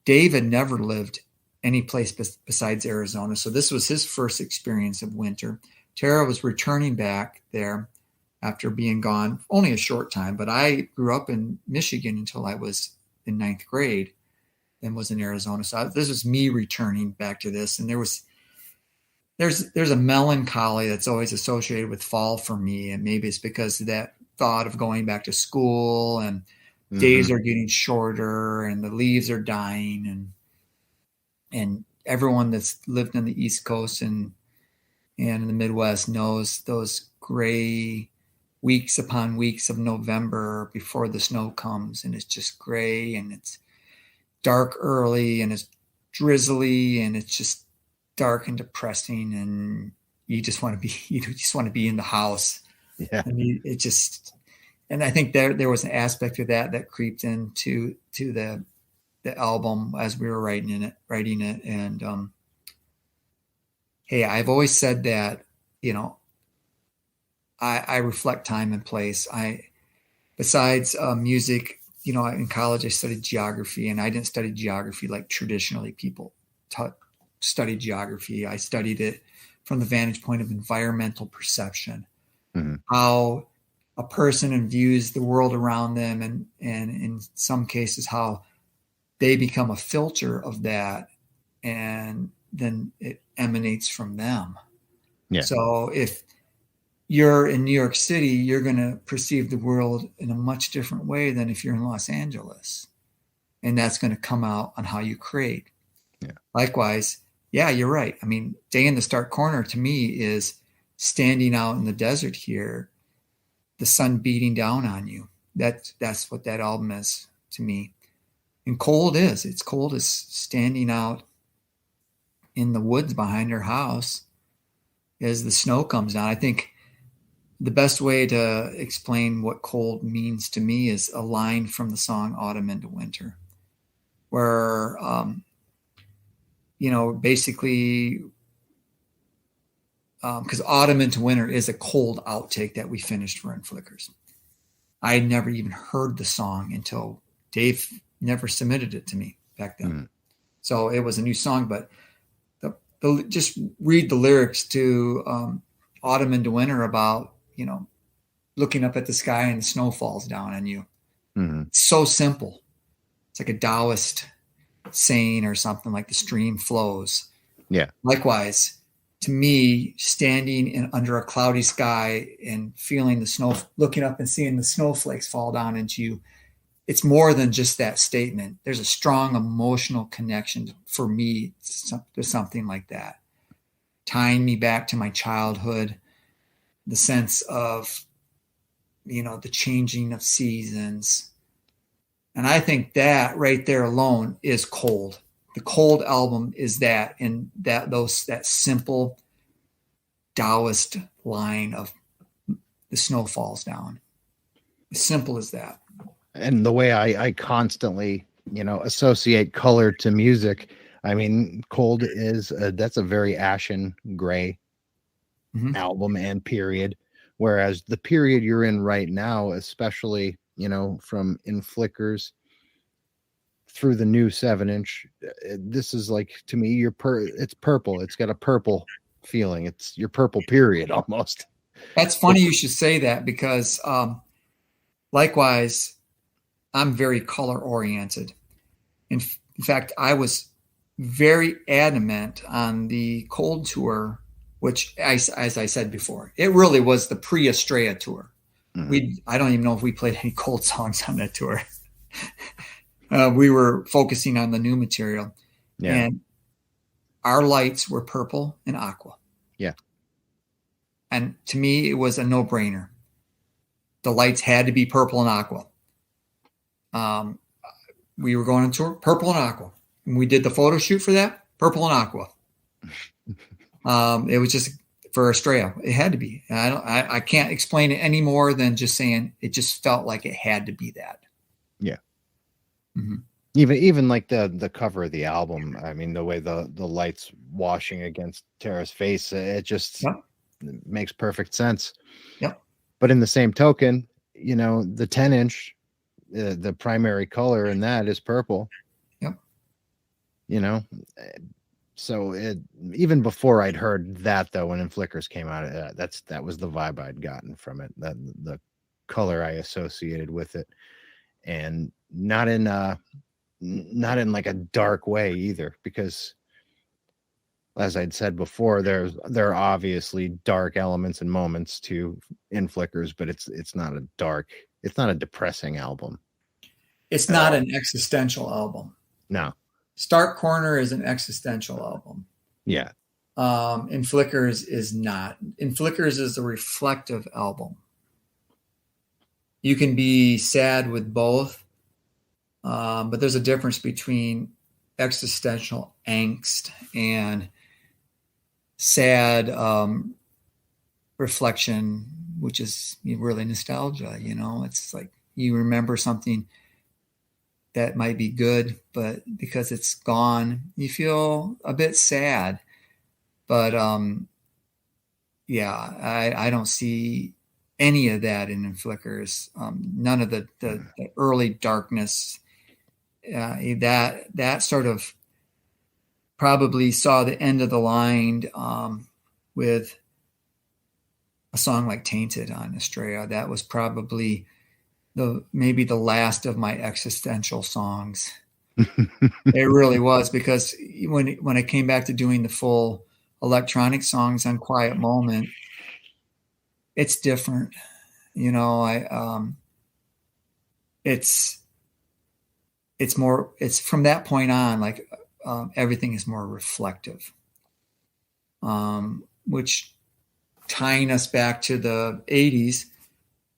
Dave had never lived any place besides Arizona. So this was his first experience of winter. Tara was returning back there after being gone only a short time, but I grew up in Michigan until I was in 9th grade and was in Arizona. So this was me returning back to this. And there's a melancholy that's always associated with fall for me. And maybe it's because of that thought of going back to school and mm-hmm. days are getting shorter and the leaves are dying, and everyone that's lived on the East Coast and in the Midwest knows those gray weeks upon weeks of November before the snow comes, and it's just gray and it's dark early and it's drizzly and it's just dark and depressing, and you just want to be in the house. Yeah. And and I think there was an aspect of that creeped into the album as we were writing it. And hey, I've always said that, you know, I reflect time and place. Besides music, you know, in college I studied geography, and I didn't study geography like traditionally people study geography. I studied it from the vantage point of environmental perception, mm-hmm. how a person views the world around them, and in some cases how they become a filter of that, and then it emanates from them. Yeah. So if you're in New York City, you're going to perceive the world in a much different way than if you're in Los Angeles. And that's going to come out on how you create. Yeah. Likewise, yeah, you're right. I mean, Day in the Stark Corner to me is standing out in the desert here, the sun beating down on you. That's what that album is to me. And Cold is standing out in the woods behind her house as the snow comes down. I think the best way to explain what Cold means to me is a line from the song Autumn into Winter, where, you know, basically, because Autumn into Winter is a Cold outtake that we finished for In Flickers. I had never even heard the song until Dave never submitted it to me back then. Mm. So it was a new song, but just read the lyrics to Autumn into Winter about, you know, looking up at the sky and the snow falls down on you. Mm-hmm. It's so simple. It's like a Taoist saying or something, like the stream flows. Yeah. Likewise, to me, standing under a cloudy sky and feeling the snow, looking up and seeing the snowflakes fall down into you, it's more than just that statement. There's a strong emotional connection for me to something like that, tying me back to my childhood, the sense of, you know, the changing of seasons. And I think that right there alone is Cold. The Cold album is that, and that simple Taoist line of the snow falls down. As simple as that. And the way I constantly associate color to music. I mean, Cold is that's a very ashen gray album and period, whereas the period you're in right now, especially from In Flickers through the new 7-inch, this is like, to me, it's purple. It's got a purple feeling. It's your purple period almost. That's funny you should say that, because likewise, I'm very color oriented. In fact, I was very adamant on the Cold tour, which, as I said before, it really was the pre-Estrella tour. I don't even know if we played any Cold songs on that tour. We were focusing on the new material. Yeah. And our lights were purple and aqua. Yeah. And to me, it was a no-brainer. The lights had to be purple and aqua. We were going on tour, purple and aqua. And we did the photo shoot for that, purple and aqua. It was just for Estrella. It had to be. I can't explain it any more than just saying it just felt like it had to be that. Yeah. Mm-hmm. Even like the cover of the album. I mean, the way the lights washing against Tara's face, it just makes perfect sense. Yep. But in the same token, the 10-inch, the primary color in that is purple. Yep. So even before I'd heard that, though, when In Flickers came out, that was the vibe I'd gotten from it. That the color I associated with it, and not in like a dark way either, because, as I'd said before, there are obviously dark elements and moments to In Flickers, but it's not a depressing album. It's not an existential album. No. Stark Corner is an existential album. Yeah. In Flickers is not. In Flickers is a reflective album. You can be sad with both, but there's a difference between existential angst and sad reflection, which is really nostalgia. It's like you remember something that might be good, but because it's gone, you feel a bit sad. But I don't see any of that in Flickers. None of the early darkness. That sort of probably saw the end of the line with a song like Tainted on Estrella. That was probably maybe the last of my existential songs. It really was, because when I came back to doing the full electronic songs on Quiet Moment, it's different. It's more, it's from that point on, like everything is more reflective, which, tying us back to the 80s,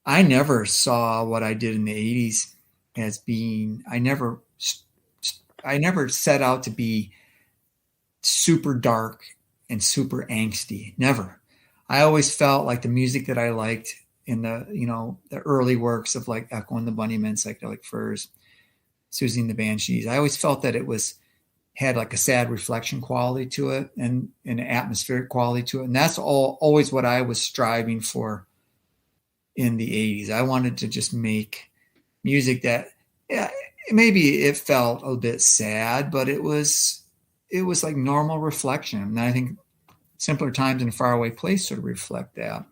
I never saw what I did in the 80s as being, I never set out to be super dark and super angsty. Never. I always felt like the music that I liked in the early works of like Echo and the Bunnymen, Psychedelic Furs, Susie and the Banshees, I always felt that it had like a sad reflection quality to it and an atmospheric quality to it. And that's always what I was striving for in the 80s. I wanted to just make music that, maybe it felt a bit sad, but it was like normal reflection. And I think Simpler Times and Faraway Place sort of reflect that.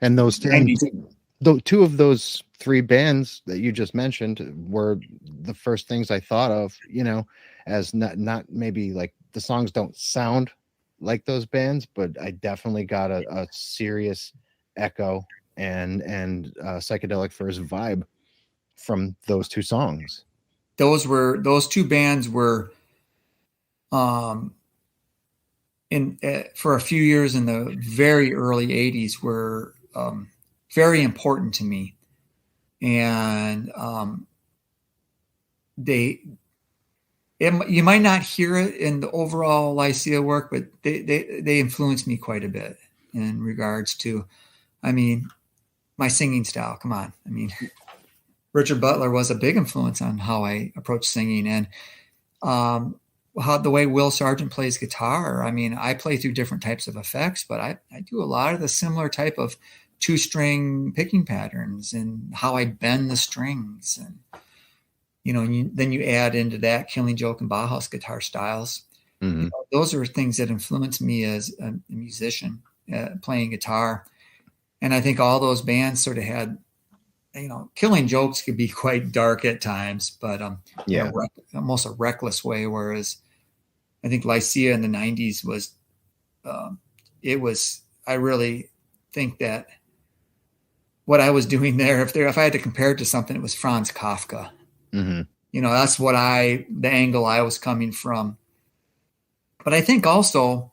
And those two of those three bands that you just mentioned were the first things I thought of, as not maybe like the songs don't sound like those bands, but I definitely got a serious Echo and Psychedelic Furs vibe from those two songs. Those two bands were for a few years in the very early 80s were very important to me. And you might not hear it in the overall Lycia work, but they influenced me quite a bit in regards to, my singing style. Come on. Richard Butler was a big influence on how I approach singing, and how the way Will Sargent plays guitar. I mean, I play through different types of effects, but I do a lot of the similar type of two-string picking patterns and how I bend the strings. And, then you add into that Killing Joke and Bauhaus guitar styles. Mm-hmm. Those are things that influenced me as a musician, playing guitar. And I think all those bands sort of had, Killing Jokes could be quite dark at times, but yeah, almost a reckless way. Whereas I think Lycia in the 90s was, I really think that what I was doing there, if I had to compare it to something, it was Franz Kafka. Mm-hmm. That's the angle I was coming from. But I think also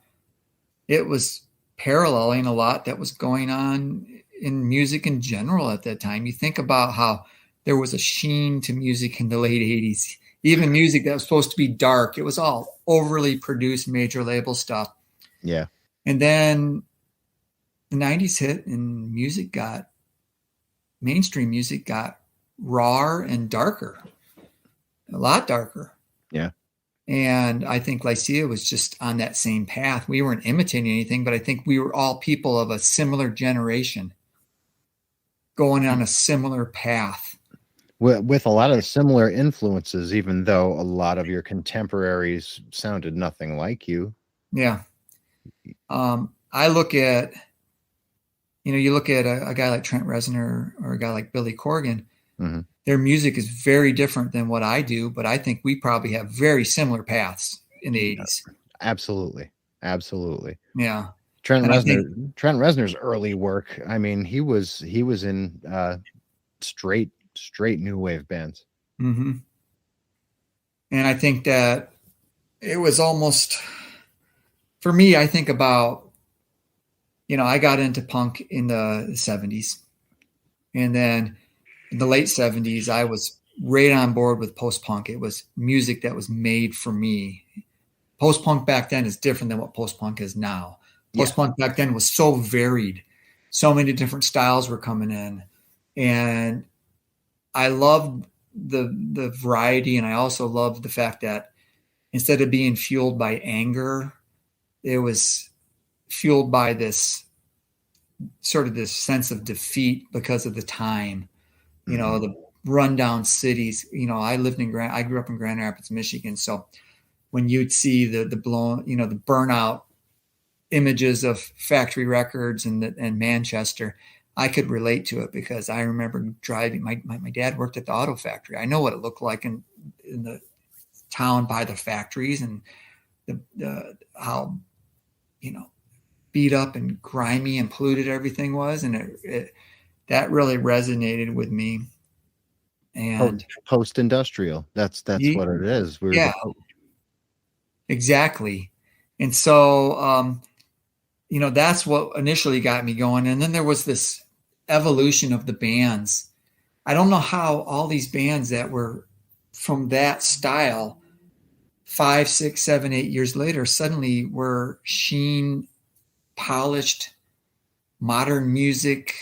it was paralleling a lot that was going on in music in general at that time. You think about how there was a sheen to music in the late 80s, even music that was supposed to be dark. It was all overly produced major label stuff. Yeah. And then the 90s hit and mainstream music got raw and darker, a lot darker. Yeah. And I think Lycia was just on that same path. We weren't imitating anything, but I think we were all people of a similar generation going on a similar path. With a lot of similar influences, even though a lot of your contemporaries sounded nothing like you. Yeah. I look at, you look at a guy like Trent Reznor or a guy like Billy Corgan, mm-hmm. Their music is very different than what I do, but I think we probably have very similar paths in the 80s. Absolutely. Absolutely. Yeah. Trent Reznor's early work, I mean, he was in straight new wave bands. Mm-hmm. And I think that it was almost, for me, I think about, I got into punk in the 70s. And then in the late 70s, I was right on board with post-punk. It was music that was made for me. Post-punk back then is different than what post-punk is now. Post-punk back then was so varied. So many different styles were coming in. And I loved the variety, and I also loved the fact that instead of being fueled by anger, it was fueled by this sort of this sense of defeat because of the time. The rundown cities. I grew up in Grand Rapids, Michigan. So when you'd see the blown, the burnout images of factory records and Manchester, I could relate to it because I remember driving. My dad worked at the auto factory. I know what it looked like in the town by the factories, and the how beat up and grimy and polluted everything was, and that really resonated with me. And post-industrial, that's what it is. Exactly. And so that's what initially got me going. And then there was this evolution of the bands. I don't know how all these bands that were from that style 5, 6, 7, 8 years later suddenly were sheen, polished, modern music,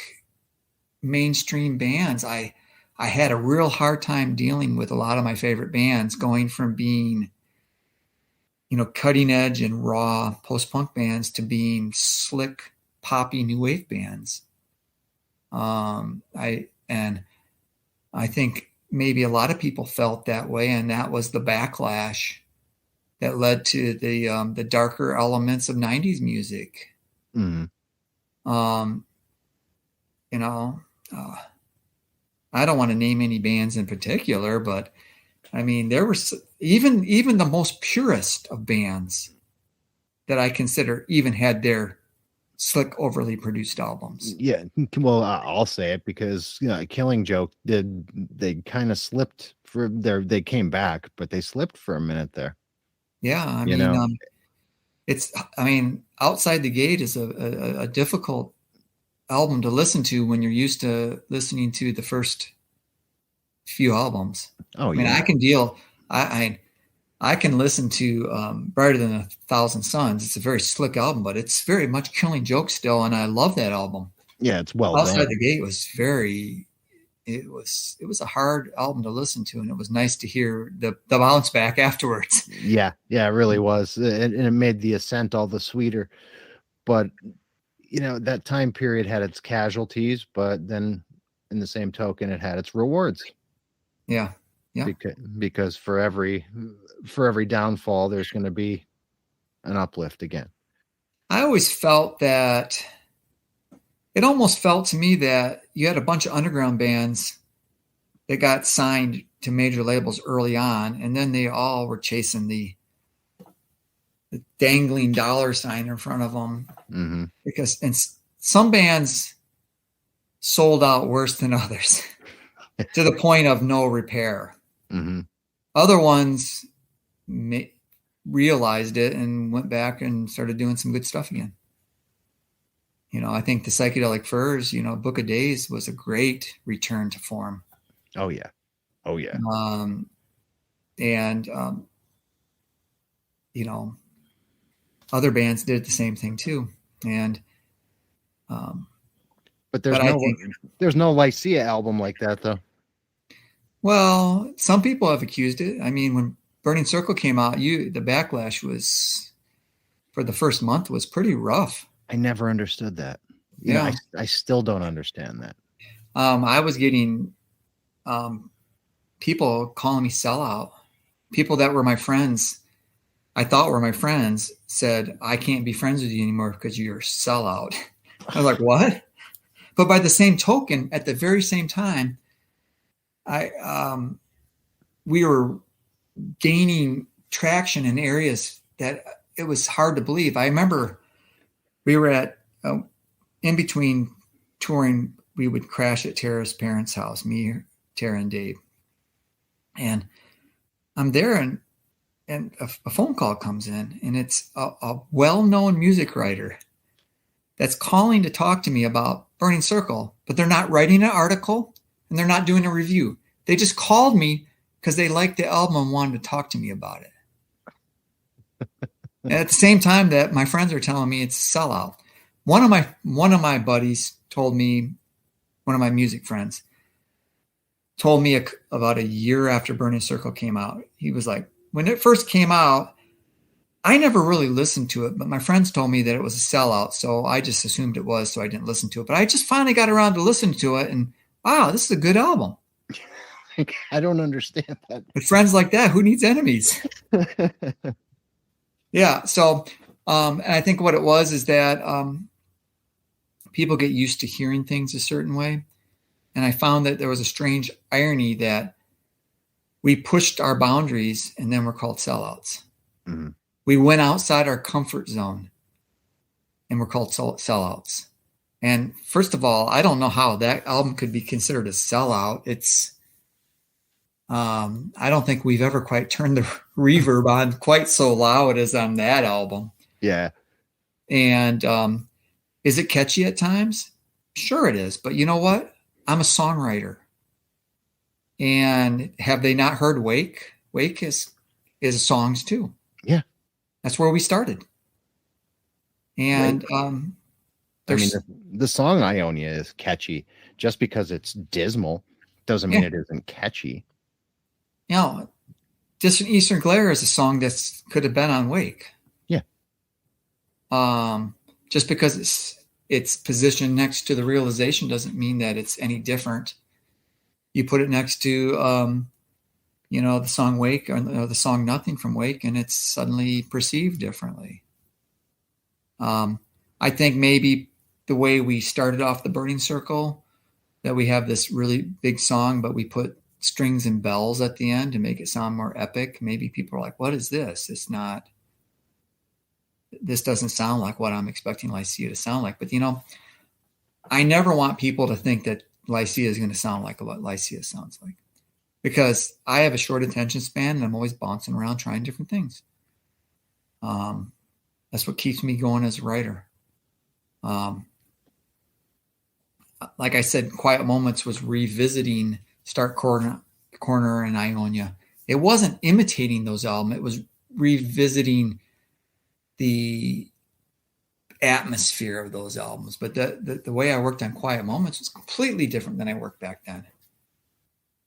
mainstream bands. I had a real hard time dealing with a lot of my favorite bands, going from being, cutting edge and raw post-punk bands to being slick, poppy new wave bands. I think maybe a lot of people felt that way, and that was the backlash that led to the darker elements of 90s music. Mm-hmm. I don't want to name any bands in particular, but I mean, there were even the most purest of bands that I consider even had their slick, overly produced albums. Yeah, well, I'll say it because Killing Joke they kind of slipped they came back, but they slipped for a minute there. Yeah, I mean, Outside the Gate is a difficult album to listen to when you're used to listening to the first few albums. Oh, I mean, I can deal. I can listen to Brighter Than a Thousand Suns. It's a very slick album, but it's very much Killing Joke still, and I love that album. Yeah, it's well Outside done. the Gate was very it was a hard album to listen to, and it was nice to hear the bounce back afterwards. Yeah, it really was, and it made the ascent all the sweeter. But that time period had its casualties, but then in the same token, it had its rewards. Yeah. Because for every downfall, there's going to be an uplift again. I always felt that it almost felt to me that you had a bunch of underground bands that got signed to major labels early on, and then they all were chasing the dangling dollar sign in front of them. Mm-hmm. Because some bands sold out worse than others to the point of no repair. Mm-hmm. Other ones realized it and went back and started doing some good stuff again. I think the Psychedelic Furs, Book of Days was a great return to form. Oh yeah. Other bands did the same thing too. And but there's no Lycia album like that though. Well, some people have accused it. I mean, when Burning Circle came out, the backlash was for the first month was pretty rough. I never understood that. I still don't understand that. I was getting people calling me sellout. People that were my friends, I thought were my friends, said, I can't be friends with you anymore because you're a sellout. I was like, what? But by the same token, at the very same time, we were gaining traction in areas that it was hard to believe. I remember we were at in between touring, we would crash at Tara's parents' house, me, Tara, and Dave. And I'm there, and a phone call comes in, and it's a well-known music writer that's calling to talk to me about Burning Circle, but they're not writing an article and they're not doing a review. They just called me because they liked the album and wanted to talk to me about it. And at the same time that my friends are telling me it's a sellout. One of my buddies told me, one of my music friends told me about a year after Burning Circle came out. He was like, when it first came out, I never really listened to it, but my friends told me that it was a sellout. So I just assumed it was, so I didn't listen to it. But I just finally got around to listen to it, and wow, this is a good album. I don't understand that. With friends like that, who needs enemies? Yeah. So, and I think what it was is that people get used to hearing things a certain way. And I found that there was a strange irony that we pushed our boundaries and then we're called sellouts. Mm-hmm. We went outside our comfort zone and we're called sellouts. And first of all, I don't know how that album could be considered a sellout. It's, I don't think we've ever quite turned the reverb on quite so loud as on that album. Yeah. And is it catchy at times? Sure it is. But you know what? I'm a songwriter. And have they not heard Wake? Wake is songs too. Yeah. That's where we started. And the song Ionia is catchy. Just because it's dismal doesn't mean it isn't catchy. Distant Eastern Glare is a song that could have been on Wake. Yeah. Just because it's positioned next to The Realization doesn't mean that it's any different. You put it next to, the song Wake or the song Nothing from Wake, and it's suddenly perceived differently. I think maybe the way we started off the Burning Circle, that we have this really big song, but we put strings and bells at the end to make it sound more epic. Maybe people are like, what is this? This doesn't sound like what I'm expecting Lycia to sound like. But, I never want people to think that Lycia is going to sound like what Lycia sounds like, because I have a short attention span and I'm always bouncing around trying different things. That's what keeps me going as a writer. Like I said, Quiet Moments was revisiting Stark Corner and Ionia. It wasn't imitating those albums. It was revisiting the atmosphere of those albums. But the way I worked on Quiet Moments was completely different than I worked back then.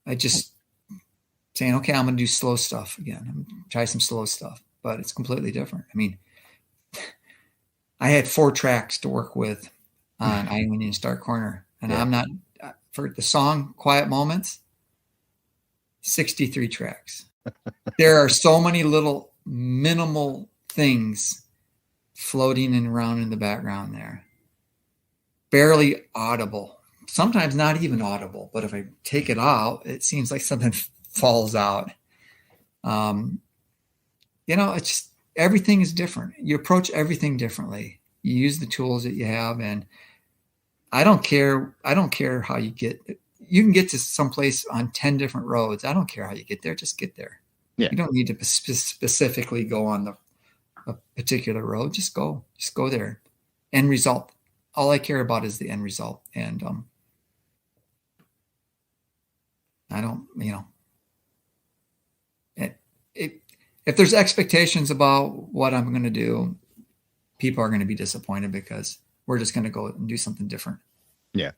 I just saying, okay, I'm going to do slow stuff again. I'm going to try some slow stuff, but it's completely different. I mean, I had 4 tracks to work with on Island Start Corner, and I'm not, for the song Quiet Moments, 63 tracks. There are so many little minimal things floating and around in the background there. Barely audible. Sometimes not even audible, but if I take it out, it seems like something falls out. It's just, everything is different. You approach everything differently. You use the tools that you have, and I don't care how you get. You can get to someplace on 10 different roads. I don't care how you get there. Just get there. Yeah. You don't need to specifically go on a particular road. Just go there. End result. All I care about is the end result. And I don't, if there's expectations about what I'm going to do, people are going to be disappointed because we're just going to go and do something different. Yeah.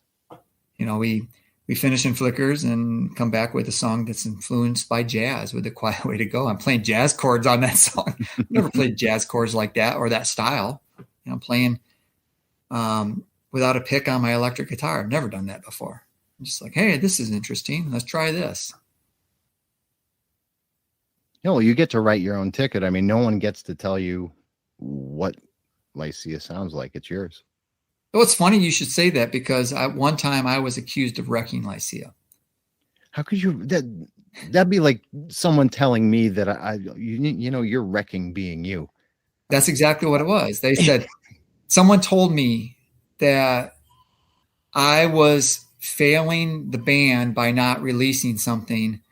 We finish in Flickers and come back with a song that's influenced by jazz with A Quiet Way to Go. I'm playing jazz chords on that song. I've never played jazz chords like that or that style. I'm playing without a pick on my electric guitar. I've never done that before. I'm just like, hey, this is interesting. Let's try this. No, you get to write your own ticket. I mean, no one gets to tell you what Lycia sounds like. It's yours. Oh, it's funny you should say that, because one time I was accused of wrecking Lycia. How could you? That'd be like someone telling me that you're wrecking being you. That's exactly what it was. They said, someone told me that I was failing the band by not releasing something,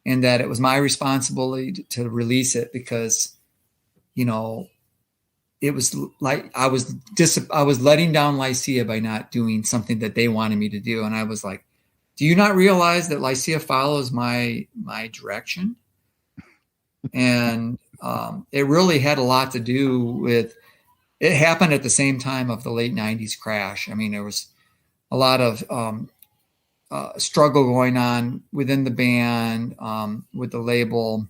and that it was my responsibility to release it because, it was like I was letting down Lycia by not doing something that they wanted me to do. And I was like, do you not realize that Lycia follows my direction? And it really had a lot to do with, it happened at the same time of the late 90s crash. I mean, there was a lot of struggle going on within the band, with the label.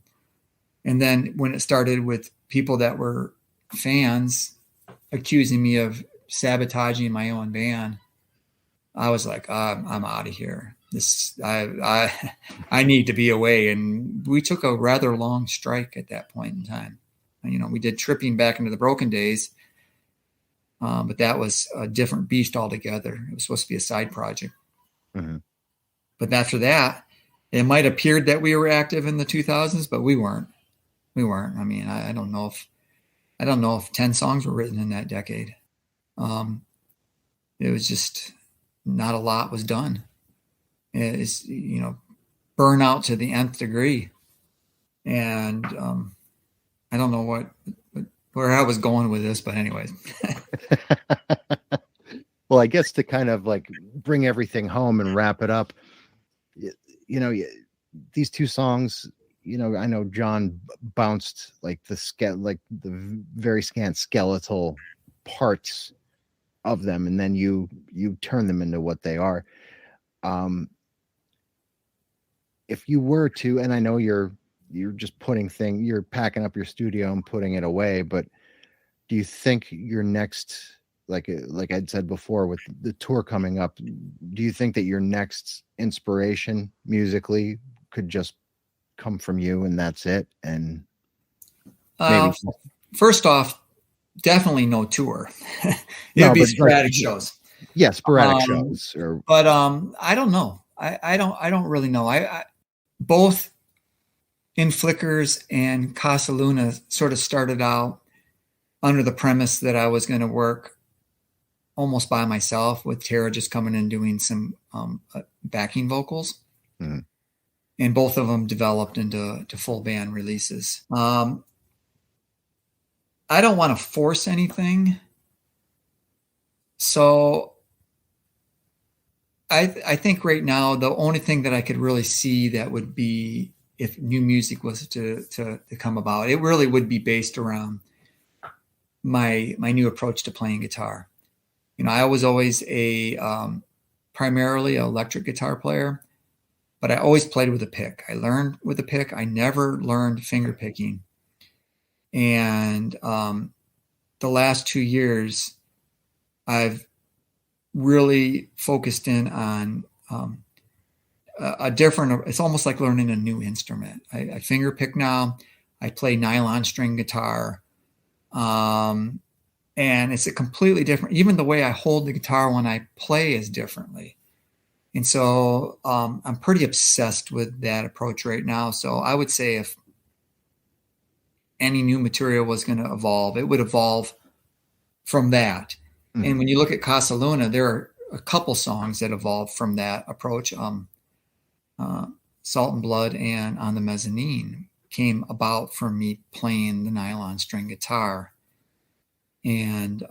And then when it started with people that were fans accusing me of sabotaging my own band, I was like, I'm out of here. I need to be away. And we took a rather long strike at that point in time. We did Tripping back into the Broken Days, but that was a different beast altogether. It was supposed to be a side project. Mm-hmm. But after that, it might have appeared that we were active in the 2000s, but we weren't. I mean, I don't know if 10 songs were written in that decade. It was just not a lot was done. It's, burnout to the nth degree. And I don't know where I was going with this, but anyways. Well, I guess to kind of like bring everything home and wrap it up, these 2 songs, I know John bounced like the very scant skeletal parts of them, and then you turn them into what they are. If you were to, and I know you're just you're packing up your studio and putting it away, but do you think your next, like I'd said before, with the tour coming up, do you think that your next inspiration musically could just come from you and that's it? And maybe first off, definitely no tour. It'll be sporadic shows. Yeah, sporadic shows. But I don't know. I don't really know. I both in Flickers and Casa Luna sort of started out under the premise that I was going to work almost by myself, with Tara just coming in and doing some backing vocals. Mm-hmm. And both of them developed into full band releases. I don't want to force anything. So I think right now, the only thing that I could really see that would be, if new music was to come about, it really would be based around my new approach to playing guitar. I was always primarily an electric guitar player. but I always played with a pick. I learned with a pick. I never learned finger picking. And the last 2 years, I've really focused in on a different, it's almost like learning a new instrument. I finger pick now. I play nylon string guitar. And it's a completely different, even the way I hold the guitar when I play is differently. And so I'm pretty obsessed with that approach right now. So I would say if any new material was going to evolve, it would evolve from that. Mm-hmm. And when you look at Casa Luna, there are a couple songs that evolved from that approach. Salt and Blood and On the Mezzanine came about from me playing the nylon string guitar. And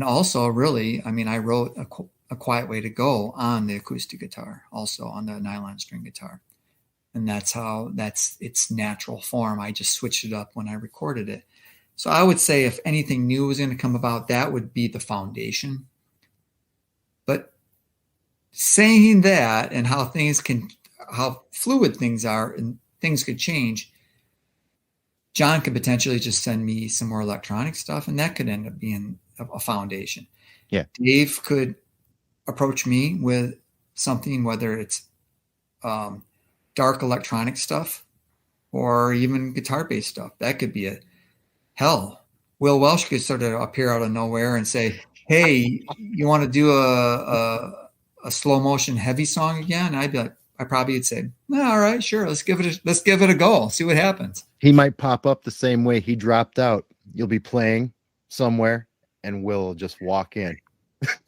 also really, I mean, I wrote a Quiet Way to Go on the acoustic guitar, also on the nylon string guitar. And that's its natural form. I just switched it up when I recorded it. So I would say if anything new was going to come about, that would be the foundation. But saying that and how fluid things are and things could change, John could potentially just send me some more electronic stuff, and that could end up being a foundation. Yeah. Dave could approach me with something, whether it's dark electronic stuff or even guitar-based stuff. That could be hell. Will Welsh could sort of appear out of nowhere and say, "Hey, you want to do a slow motion heavy song again?" And I'd be like, I probably would say, "All right, sure, let's give it a go. See what happens." He might pop up the same way he dropped out. You'll be playing somewhere, and Will just walk in.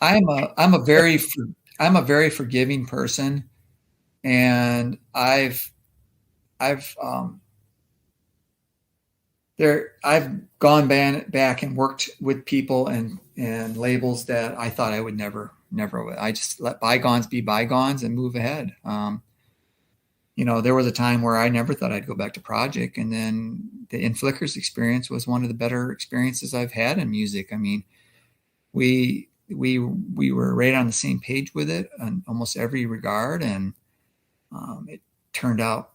I'm a very forgiving person, and I've gone back and worked with people and labels that I thought I would never. I just let bygones be bygones and move ahead. There was a time where I never thought I'd go back to Projekt, and then the In Flickers experience was one of the better experiences I've had in music. I mean, we were right on the same page with it in almost every regard, and it turned out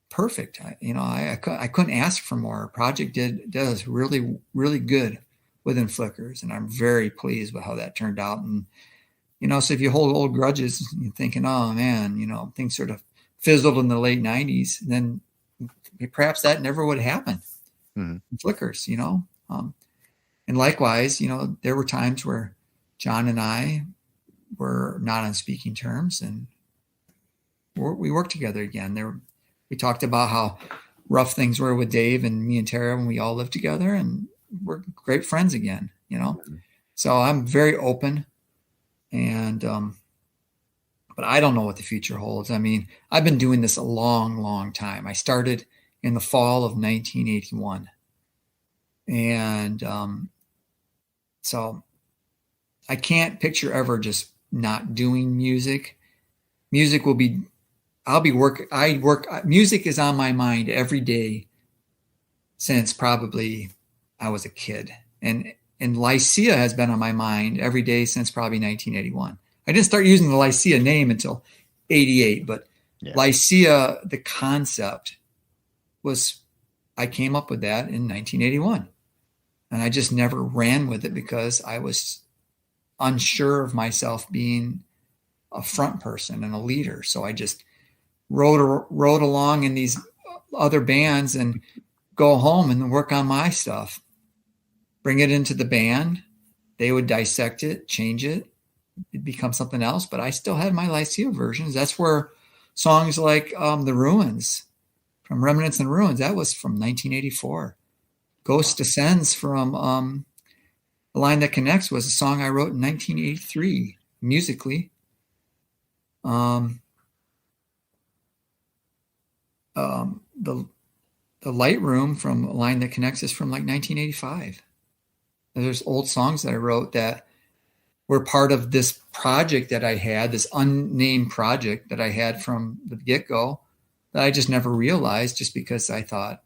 perfect. I couldn't ask for more. Projekt does really, really good with In Flickers, and I'm very pleased with how that turned out. And so if you hold old grudges, you're thinking, oh man, things sort of fizzled in the late 90s, then perhaps that never would have happened. Mm-hmm. In Flickers, and likewise, there were times where John and I were not on speaking terms, and we worked together again. We talked about how rough things were with Dave and me and Tara when we all lived together, and we're great friends again, Mm-hmm. So I'm very open, and but I don't know what the future holds. I mean, I've been doing this a long, long time. I started in the fall of 1981. And so I can't picture ever just not doing music. Music will be, music is on my mind every day since probably I was a kid. And Lycia has been on my mind every day since probably 1981. I didn't start using the Lycia name until 88, but yeah. Lycia, the concept I came up with that in 1981. And I just never ran with it because I was unsure of myself being a front person and a leader. So I just rode along in these other bands and go home and work on my stuff, bring it into the band. They would dissect it, change it. It becomes something else, but I still had my Lycia versions. That's where songs like The Ruins, from Remnants and Ruins, that was from 1984. Ghost Descends from The Line That Connects was a song I wrote in 1983, musically. The Light Room from A Line That Connects is from like 1985. There's old songs that I wrote that were part of this project that I had, this unnamed project that I had from the get-go that I just never realized, just because I thought,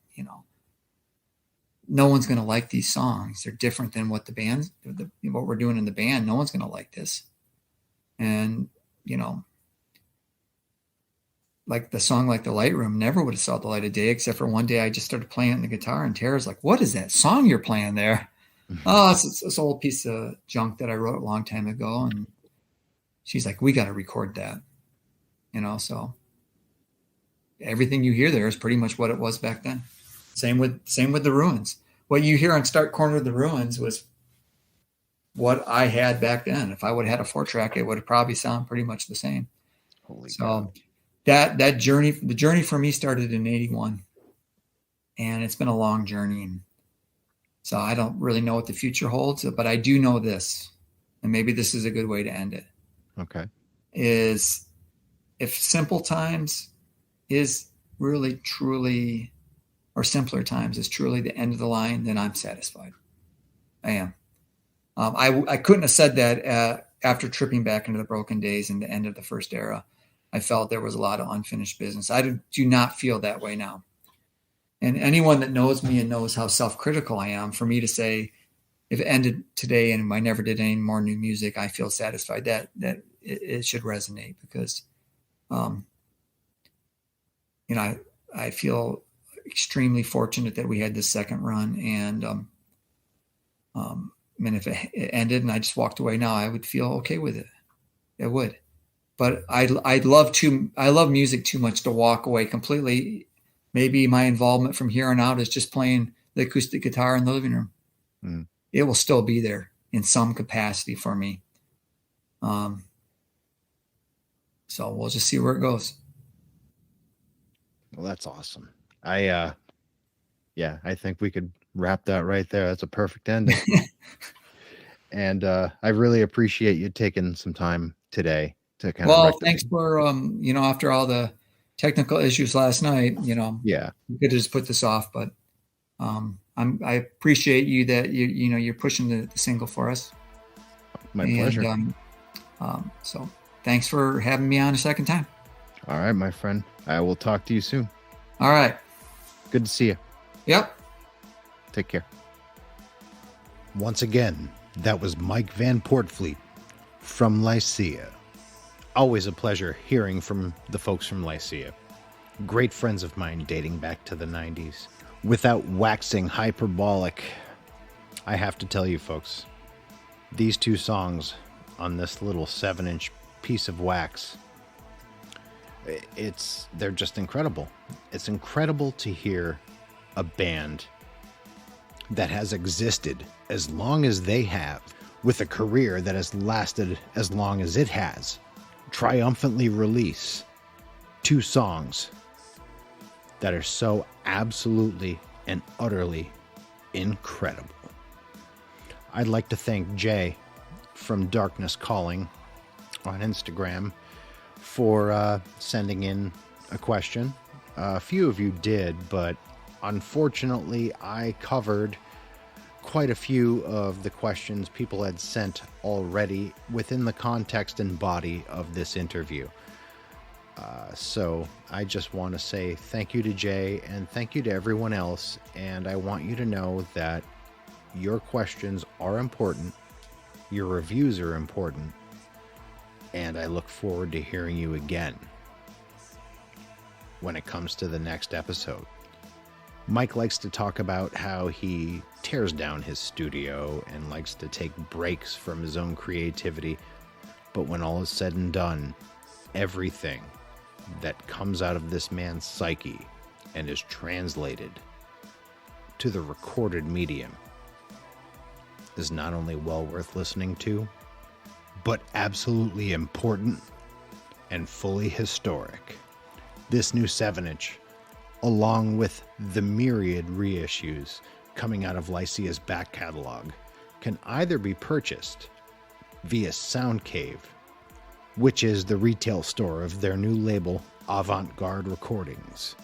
no one's going to like these songs. They're different than what what we're doing in the band. No one's going to like this. And, like the song like The Lightroom never would have saw the light of day, except for one day I just started playing it on the guitar, and Tara's like, what is that song you're playing there? Oh, it's this old piece of junk that I wrote a long time ago. And she's like, we got to record that. So everything you hear there is pretty much what it was back then. Same with the Ruins. What you hear on Start Corner of the Ruins was what I had back then. If I would have had a 4-track, it would have probably sound pretty much the same. Holy so God. the journey for me started in 81, and it's been a long journey. And so I don't really know what the future holds, but I do know this, and maybe this is a good way to end it. Okay. Is if simple times is really truly, or simpler times is truly the end of the line, then I'm satisfied. I am. I couldn't have said that after tripping back into the broken days and the end of the first era. I felt there was a lot of unfinished business. I do not feel that way now. And anyone that knows me and knows how self-critical I am, for me to say, if it ended today and I never did any more new music, I feel satisfied, that it should resonate, because, I feel extremely fortunate that we had this second run, and if it ended and I just walked away now, I would feel okay with it. It would, but I love music too much to walk away completely. Maybe my involvement from here on out is just playing the acoustic guitar in the living room. Mm. It will still be there in some capacity for me. So we'll just see where it goes. Well, that's awesome. I think we could wrap that right there. That's a perfect ending. And I really appreciate you taking some time today to kind of. Well, thanks for after all the technical issues last night, yeah, we could have just put this off, but I appreciate you that you're pushing the single for us. My pleasure. So thanks for having me on a second time. All right, my friend. I will talk to you soon. All right. Good to see you. Yep. Take care. Once again, that was Mike VanPortfleet from Lycia. Always a pleasure hearing from the folks from Lycia. Great friends of mine dating back to the 90s. Without waxing hyperbolic, I have to tell you folks, these two songs on this little 7-inch piece of wax, they're just incredible. It's incredible to hear a band that has existed as long as they have, with a career that has lasted as long as it has, triumphantly release 2 songs that are so absolutely and utterly incredible. I'd like to thank Jay from Darkness Calling on Instagram for sending in a question. A few of you did, but unfortunately I covered quite a few of the questions people had sent already within the context and body of this interview. So I just want to say thank you to Jay and thank you to everyone else. And I want you to know that your questions are important. Your reviews are important. And I look forward to hearing you again when it comes to the next episode. Mike likes to talk about how he tears down his studio and likes to take breaks from his own creativity. But when all is said and done, everything that comes out of this man's psyche and is translated to the recorded medium is not only well worth listening to, but absolutely important and fully historic. This new 7-inch, along with the myriad reissues coming out of Lycia's back catalog, can either be purchased via Sound Cave, which is the retail store of their new label, Avant-Garde Recordings.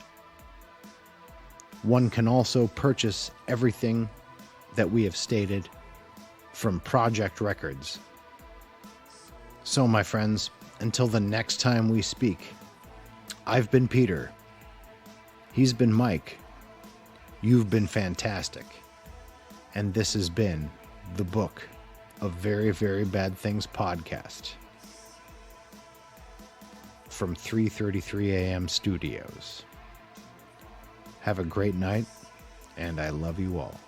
One can also purchase everything that we have stated from Projekt Records. So, my friends, until the next time we speak, I've been Peter. He's been Mike. You've been fantastic. And this has been the Book of Very, Very Bad Things podcast. from 3:33 a.m. studios. Have a great night, and I love you all.